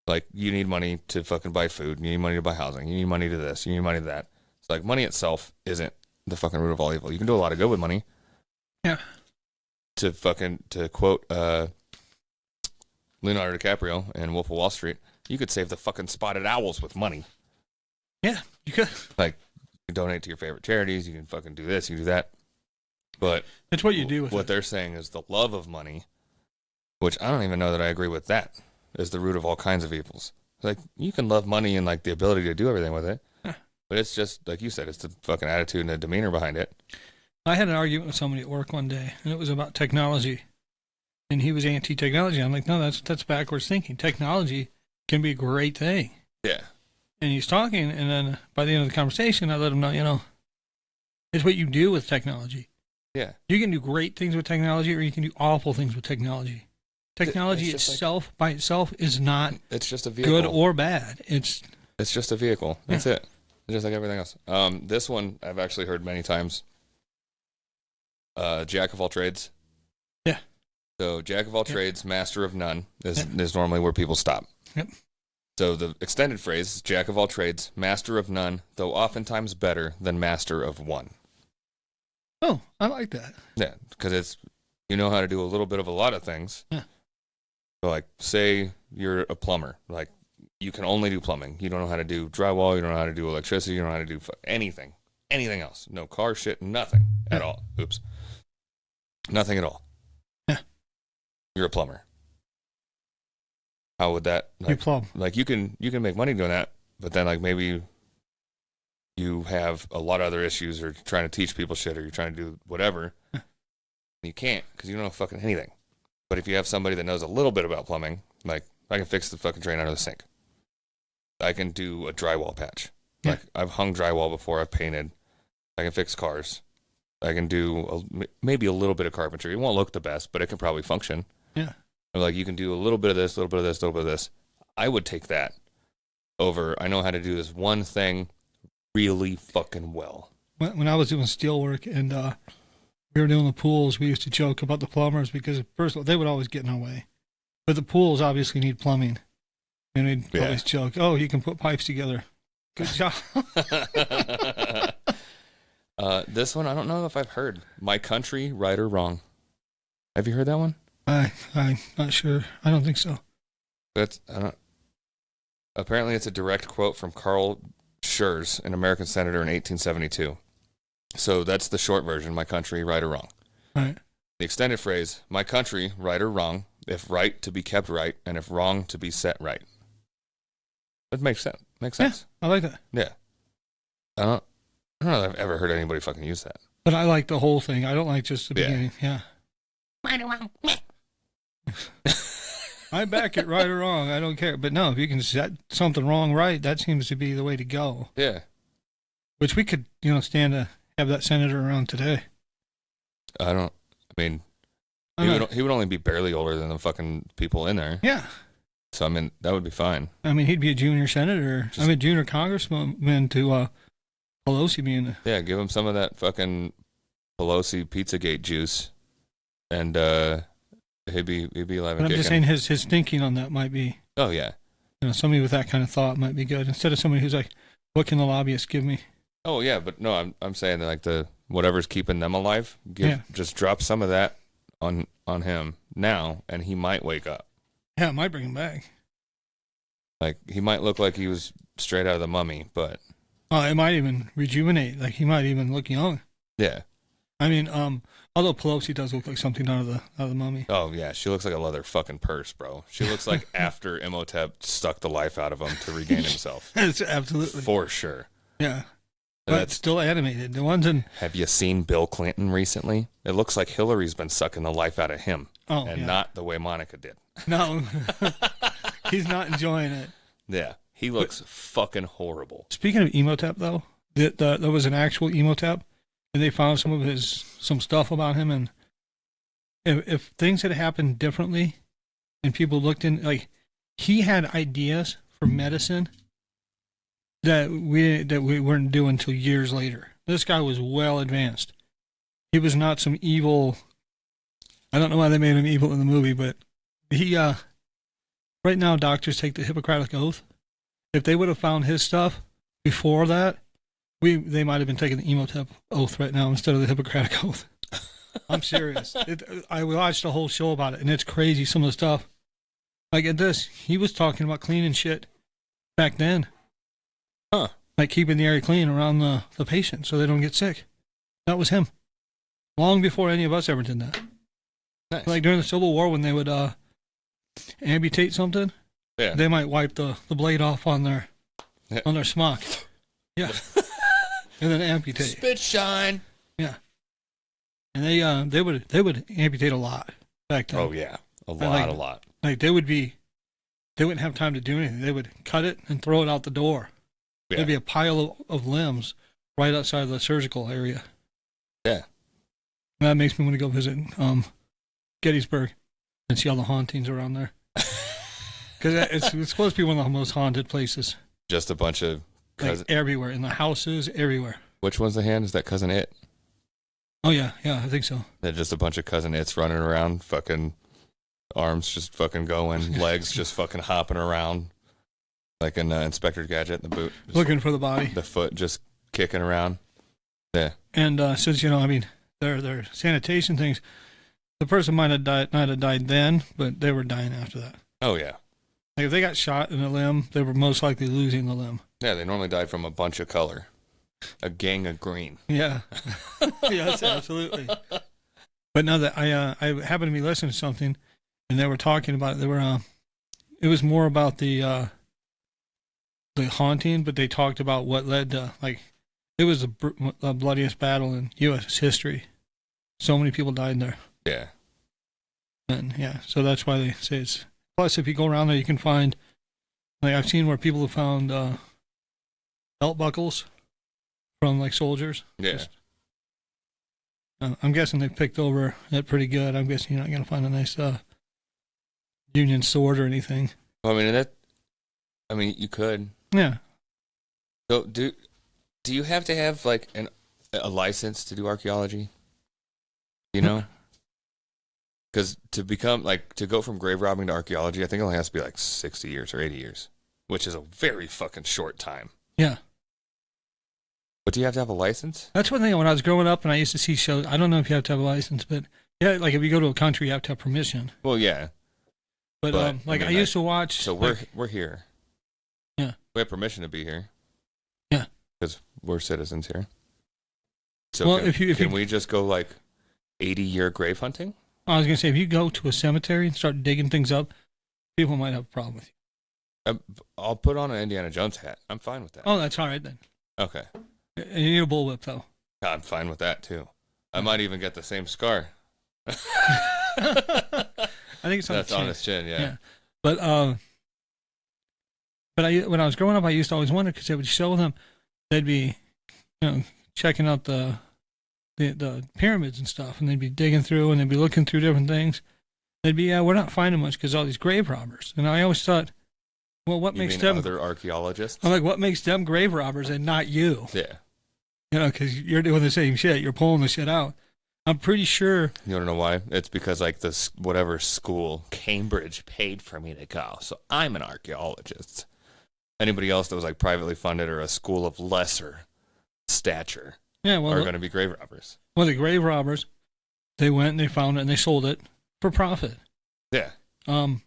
Like, you need money to fucking buy food. You need money to buy housing. You need money to this. You need money to that. It's like money itself isn't the fucking root of all evil. You can do a lot of good with money. Yeah. To quote Leonardo DiCaprio in Wolf of Wall Street, you could save the fucking spotted owls with money. Yeah, you could. Like, you can donate to your favorite charities. You can fucking do this. You can do that. But that's what you do with what they're saying is the love of money, which I don't even know that I agree with that, is the root of all kinds of evils. Like, you can love money and like the ability to do everything with it. Huh. But it's just, like you said, it's the fucking attitude and the demeanor behind it. I had an argument with somebody at work one day, and it was about technology. And he was anti-technology. I'm like, no, that's backwards thinking. Technology can be a great thing. Yeah. And he's talking, and then by the end of the conversation, I let him know, it's what you do with technology. Yeah. You can do great things with technology, or you can do awful things with technology. Technology itself, by itself, is not it's just a vehicle. Good or bad. It's just a vehicle. That's it. It's just like everything else. This one I've actually heard many times. Jack of all trades. Yeah. So jack of all trades, master of none is normally where people stop. Yep. So the extended phrase, jack of all trades, master of none, though oftentimes better than master of one. Oh, I like that. Yeah, because you know how to do a little bit of a lot of things. Yeah. So like, say you're a plumber. Like, you can only do plumbing. You don't know how to do drywall. You don't know how to do electricity. You don't know how to do anything. Anything else. No car shit, nothing at all. Oops. Nothing at all. Yeah. You're a plumber. How would that... you plumb. Like, you can make money doing that, but then, like, maybe you have a lot of other issues, or trying to teach people shit, or you're trying to do whatever. You can't, because you don't know fucking anything. But if you have somebody that knows a little bit about plumbing, like, I can fix the fucking drain under the sink. I can do a drywall patch. Yeah. Like, I've hung drywall before. I've painted. I can fix cars. I can do maybe a little bit of carpentry. It won't look the best, but it can probably function. Yeah. Or like, you can do a little bit of this, a little bit of this, a little bit of this. I would take that over, I know how to do this one thing really fucking well. When I was doing steel work and we were doing the pools, we used to joke about the plumbers because, first of all, they would always get in our way. But the pools obviously need plumbing. And we'd always joke, oh, you can put pipes together. Good job. This one, I don't know if I've heard. My country, right or wrong. Have you heard that one? I'm not sure. I don't think so. Apparently, it's a direct quote from Carl Schurz, an American senator in 1872. So that's the short version, my country, right or wrong. Right. The extended phrase, my country, right or wrong, if right, to be kept right, and if wrong, to be set right. That makes sense. Makes sense. Yeah, I like that. Yeah. I don't know that I've ever heard anybody fucking use that. But I like the whole thing. I don't like just the beginning. Yeah. Right or wrong. I back it right or wrong. I don't care. But no, if you can set something wrong right, that seems to be the way to go. Yeah. Which we could, stand to have that senator around today. I mean, he would only be barely older than the fucking people in there. Yeah. So, I mean, that would be fine. I mean, he'd be a junior senator. Junior congressman to Pelosi being. Yeah, give him some of that fucking Pelosi Pizzagate juice, and he'd be alive and But I'm kicking. just saying his thinking on that might be. Oh yeah. Somebody with that kind of thought might be good instead of somebody who's like, "What can the lobbyists give me?" Oh yeah, but no, I'm saying that like the whatever's keeping them alive, just drop some of that on him now, and he might wake up. Yeah, it might bring him back. Like he might look like he was straight out of the Mummy, but it might even rejuvenate. Like he might even look young. Yeah. I mean, although Pelosi does look like something out of the Mummy. Oh yeah, she looks like a leather fucking purse, bro. She looks like after Imhotep stuck the life out of him to regain himself. It's absolutely for sure. Yeah. But it's still animated. The ones in. Have you seen Bill Clinton recently? It looks like Hillary's been sucking the life out of him. Oh, and not the way Monica did. No. He's not enjoying it. Yeah. He looks fucking horrible. Speaking of Imhotep, though, there was an actual Imhotep, and they found some stuff about him. And if things had happened differently, and people looked in, like, he had ideas for medicine that we weren't doing until years later. This guy was well advanced. He was not some evil. I don't know why they made him evil in the movie, but he. Right now, doctors take the Hippocratic Oath. If they would have found his stuff before that, they might have been taking the Imhotep Oath right now instead of the Hippocratic Oath. I'm serious. I watched a whole show about it, and it's crazy. Some of the stuff. Like at this, he was talking about cleaning shit back then. Huh. Like keeping the area clean around the patient so they don't get sick. That was him. Long before any of us ever did that. Nice. Like during the Civil War when they would amputate something, they might wipe the blade off on their smock. Yeah. And then amputate. Spit shine. Yeah. And they would amputate a lot back then. Oh yeah. A lot. Like they wouldn't have time to do anything. They would cut it and throw it out the door. Yeah. There'd be a pile of limbs right outside the surgical area. Yeah. And that makes me want to go visit Gettysburg and see all the hauntings around there. Because it's supposed to be one of the most haunted places. Just a bunch of cousins. Like everywhere, in the houses, everywhere. Which one's the hand? Is that Cousin It? Oh, yeah, I think so. They're just a bunch of Cousin It's running around, fucking arms just fucking going, legs just fucking hopping around. Like an Inspector Gadget in the boot. Looking for the body. The foot just kicking around. Yeah. And since, their sanitation things, the person might have not have died then, but they were dying after that. Oh, yeah. Like if they got shot in a limb, they were most likely losing the limb. Yeah, they normally died from a bunch of color. A gang of green. Yeah. Yes, absolutely. But now that I happened to be listening to something, and they were talking about it. They were it was more about the haunting, but they talked about what led to, like, it was the bloodiest battle in U.S. history. So many people died there. Yeah. And yeah, so that's why they say it's. Plus, if you go around there, you can find, like, I've seen where people have found belt buckles from, like, soldiers. Yeah. Just, I'm guessing they picked over it pretty good. I'm guessing you're not going to find a nice Union sword or anything. Well, I mean, you could. Yeah. So do you have to have like a license to do archaeology? You know? Because to go from grave robbing to archaeology, I think it only has to be like 60 years or 80 years, which is a very fucking short time. Yeah. But do you have to have a license? That's one thing when I was growing up and I used to see shows. I don't know if you have to have a license, but yeah, like if you go to a country, you have to have permission. Well, yeah. But I used to watch. So we're here. Yeah. We have permission to be here. Yeah. Because we're citizens here. So well, can we just go like 80-year grave hunting? I was going to say, if you go to a cemetery and start digging things up, people might have a problem with you. I'll put on an Indiana Jones hat. I'm fine with that. Oh, that's all right then. Okay. You need a bullwhip, though. I'm fine with that, too. I might even get the same scar. I think it's on That's his chin. on his chin, yeah. But when I was growing up, I used to always wonder because they would show them, they'd be, checking out the pyramids and stuff, and they'd be digging through and they'd be looking through different things. They'd be, we're not finding much because all these grave robbers. And I always thought, well, what You makes mean them other archaeologists? I'm like, what makes them grave robbers and not you? Yeah. Because you're doing the same shit. You're pulling the shit out. I'm pretty sure. You want to know why? It's because like this whatever school, Cambridge, paid for me to go, so I'm an archaeologist. Anybody else that was like privately funded or a school of lesser stature are going to be grave robbers. Well, the grave robbers, they went and they found it and they sold it for profit. Yeah.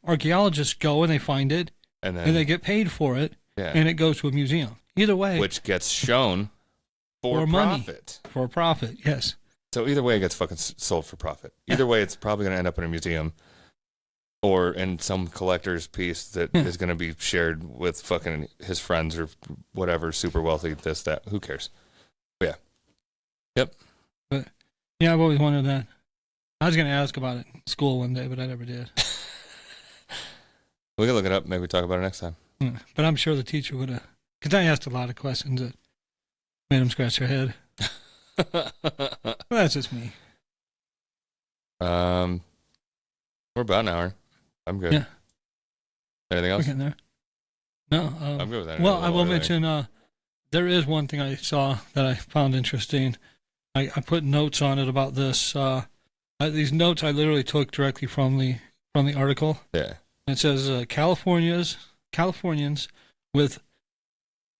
Archaeologists go and they find it and they get paid for it, and it goes to a museum. Either way, which gets shown for profit. Money. For profit, yes. So either way, it gets fucking sold for profit. Either way, it's probably going to end up in a museum or in some collector's piece that is going to be shared with fucking his friends or whatever, super wealthy, this, that. Who cares? But yeah. Yep. But yeah, I've always wondered that. I was going to ask about it in school one day, but I never did. We can look it up. Maybe talk about it next time. But I'm sure the teacher would have, because I asked a lot of questions that made them scratch their head. Well, that's just me. We're about an hour. I'm good. Yeah. Anything else? We're getting there. No. I'm good with that. Well, I will mention there is one thing I saw that I found interesting. I put notes on it about this. These notes I literally took directly from the article. Yeah. It says Californians with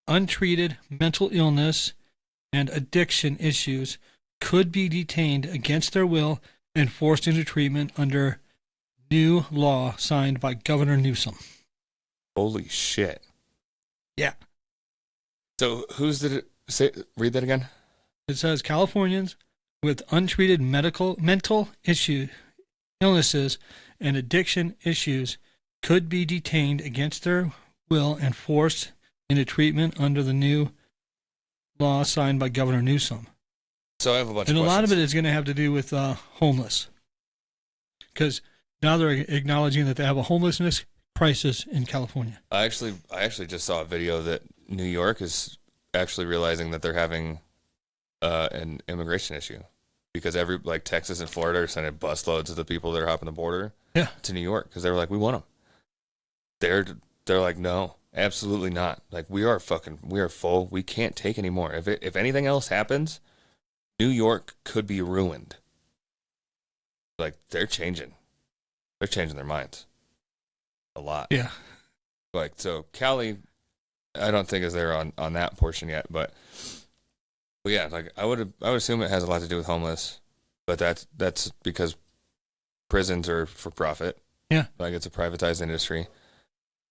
untreated mental illness and addiction issues could be detained against their will and forced into treatment under new law signed by Governor Newsom. Holy shit. Yeah. So whose did it say? Read that again. It says Californians with untreated mental illnesses and addiction issues could be detained against their will and forced into treatment under the new law signed by Governor Newsom. So I have a bunch and of questions. And a lot of it is going to have to do with homeless. Because now they're acknowledging that they have a homelessness crisis in California. I actually just saw a video that New York is actually realizing that they're having an immigration issue. Because Texas and Florida are sending busloads of the people that are hopping the border to New York. Because they were like, we want them. They're like, no, absolutely not. Like, we are full. We can't take any more. If anything else happens, New York could be ruined. Like, they're changing. They're changing their minds. A lot. Yeah. Like, so Cali, I don't think is there on that portion yet, but yeah, like I would assume it has a lot to do with homeless, but that's because prisons are for profit. Yeah. Like, it's a privatized industry.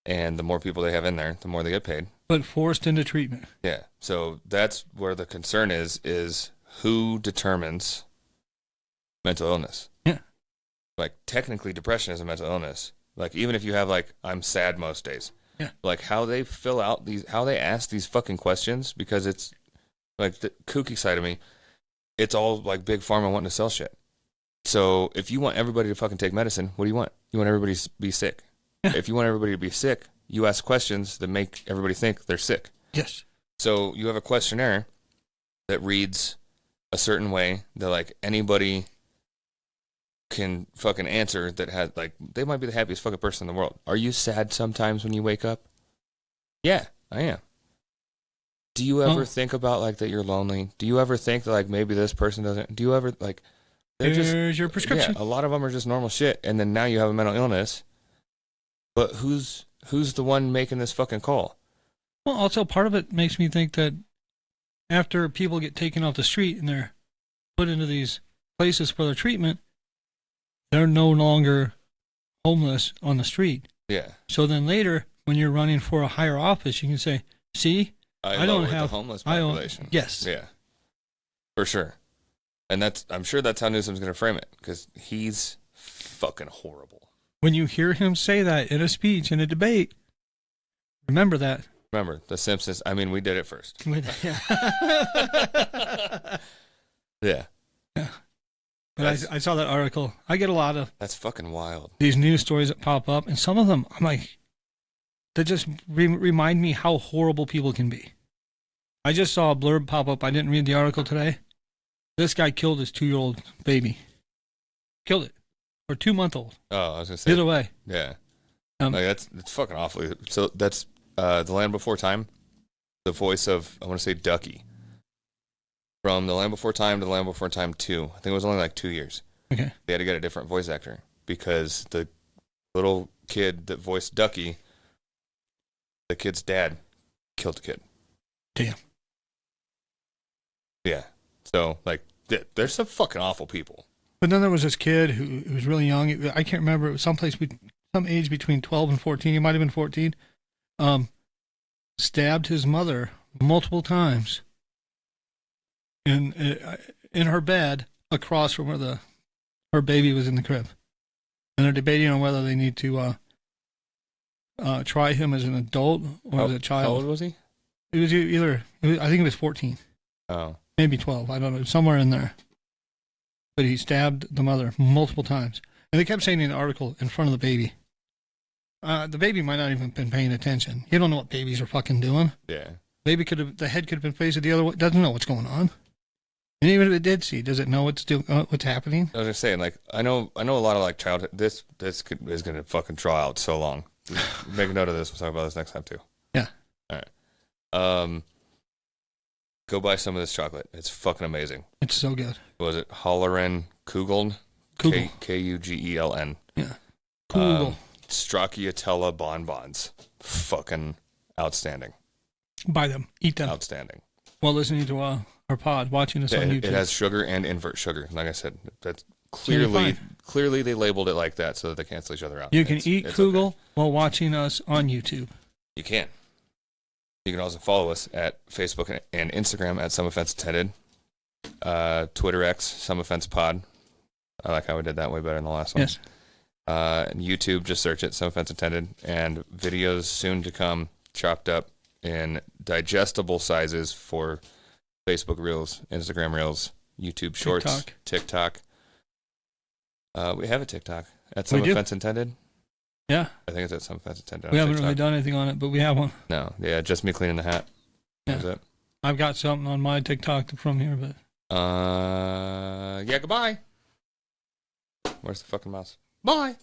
And the more people they have in there, the more they get paid. But forced into treatment. Yeah. So that's where the concern is who determines mental illness. Yeah. Like, technically, depression is a mental illness. Like, even if you have, I'm sad most days. Yeah. Like, how they fill out how they ask these fucking questions, because it's, like, the kooky side of me, it's all, like, big pharma wanting to sell shit. So if you want everybody to fucking take medicine, what do you want? You want everybody to be sick. Yeah. If you want everybody to be sick, you ask questions that make everybody think they're sick. Yes. So you have a questionnaire that reads a certain way that, like, anybody can fucking answer that has, like, they might be the happiest fucking person in the world. Are you sad sometimes when you wake up? Yeah, I am. Do you ever think about, like, that you're lonely? Do you ever think that, like, maybe this person doesn't? Do you ever, like, there's your prescription. Yeah, a lot of them are just normal shit, and then now you have a mental illness. But who's the one making this fucking call? Well, also part of it makes me think that after people get taken off the street and they're put into these places for their treatment, they're no longer homeless on the street. Yeah. So then later, when you're running for a higher office, you can say, see, I don't have the homeless population. Yes. Yeah. For sure. And I'm sure that's how Newsom's going to frame it, because he's fucking horrible. When you hear him say that in a speech, in a debate, remember that. Remember, The Simpsons, I mean, we did it first. Yeah. Yeah. Yeah. But I saw that article. I get a lot of That's fucking wild. these news stories that pop up, and some of them, I'm like, that just remind me how horrible people can be. I just saw a blurb pop up. I didn't read the article today. This guy killed his 2-year-old baby. Killed it. Or 2-month-old. Oh, I was gonna say. Either way. Yeah. Like that's fucking awful. So that's The Land Before Time. The voice of, I want to say, Ducky. From The Land Before Time to The Land Before Time 2. I think it was only like 2 years. Okay. They had to get a different voice actor because the little kid that voiced Ducky, the kid's dad, killed the kid. Damn. Yeah. So, like, there's some fucking awful people. But then there was this kid who was really young. I can't remember. It was some age between 12 and 14. He might have been 14. Stabbed his mother multiple times in her bed across from where her baby was in the crib. And they're debating on whether they need to try him as an adult or as a child. How old was he? It was I think it was 14. Oh. Maybe 12. I don't know. Somewhere in there. But he stabbed the mother multiple times. And they kept saying in the article, in front of the baby. The baby might not even have been paying attention. You don't know what babies are fucking doing. Yeah. The head could have been faced the other way. Doesn't know what's going on. And even if it did see, does it know what's happening? I was just saying, like, I know a lot of, like, childhood. This is going to fucking draw out so long. Make a note of this. We'll talk about this next time, too. Yeah. All right. Go buy some of this chocolate. It's fucking amazing. It's so good. Was it Holleren Kugeln? Kugeln. Kugeln. Yeah. Kugeln. Stracciatella bonbons. Fucking outstanding. Buy them. Eat them. Outstanding. While listening to our pod, watching us on YouTube. It has sugar and invert sugar. Like I said, that's clearly they labeled it like that so that they cancel each other out. You can eat Kugel while watching us on YouTube. You can. You can also follow us at Facebook and Instagram at Some Offense Intended. Twitter X, Some Offense Pod. I like how we did that way better than the last one. Yes. And YouTube, just search it, Some Offense Intended. And videos soon to come, chopped up in digestible sizes for Facebook Reels, Instagram Reels, YouTube Shorts, TikTok. We have a TikTok at Some Offense Intended. Yeah. I think it's at Some Offense Intended. We haven't really done anything on it, but we have one. No. Yeah, just me cleaning the hat. Yeah. That's it. I've got something on my TikTok from here, but... Yeah, goodbye. Where's the fucking mouse? Bye.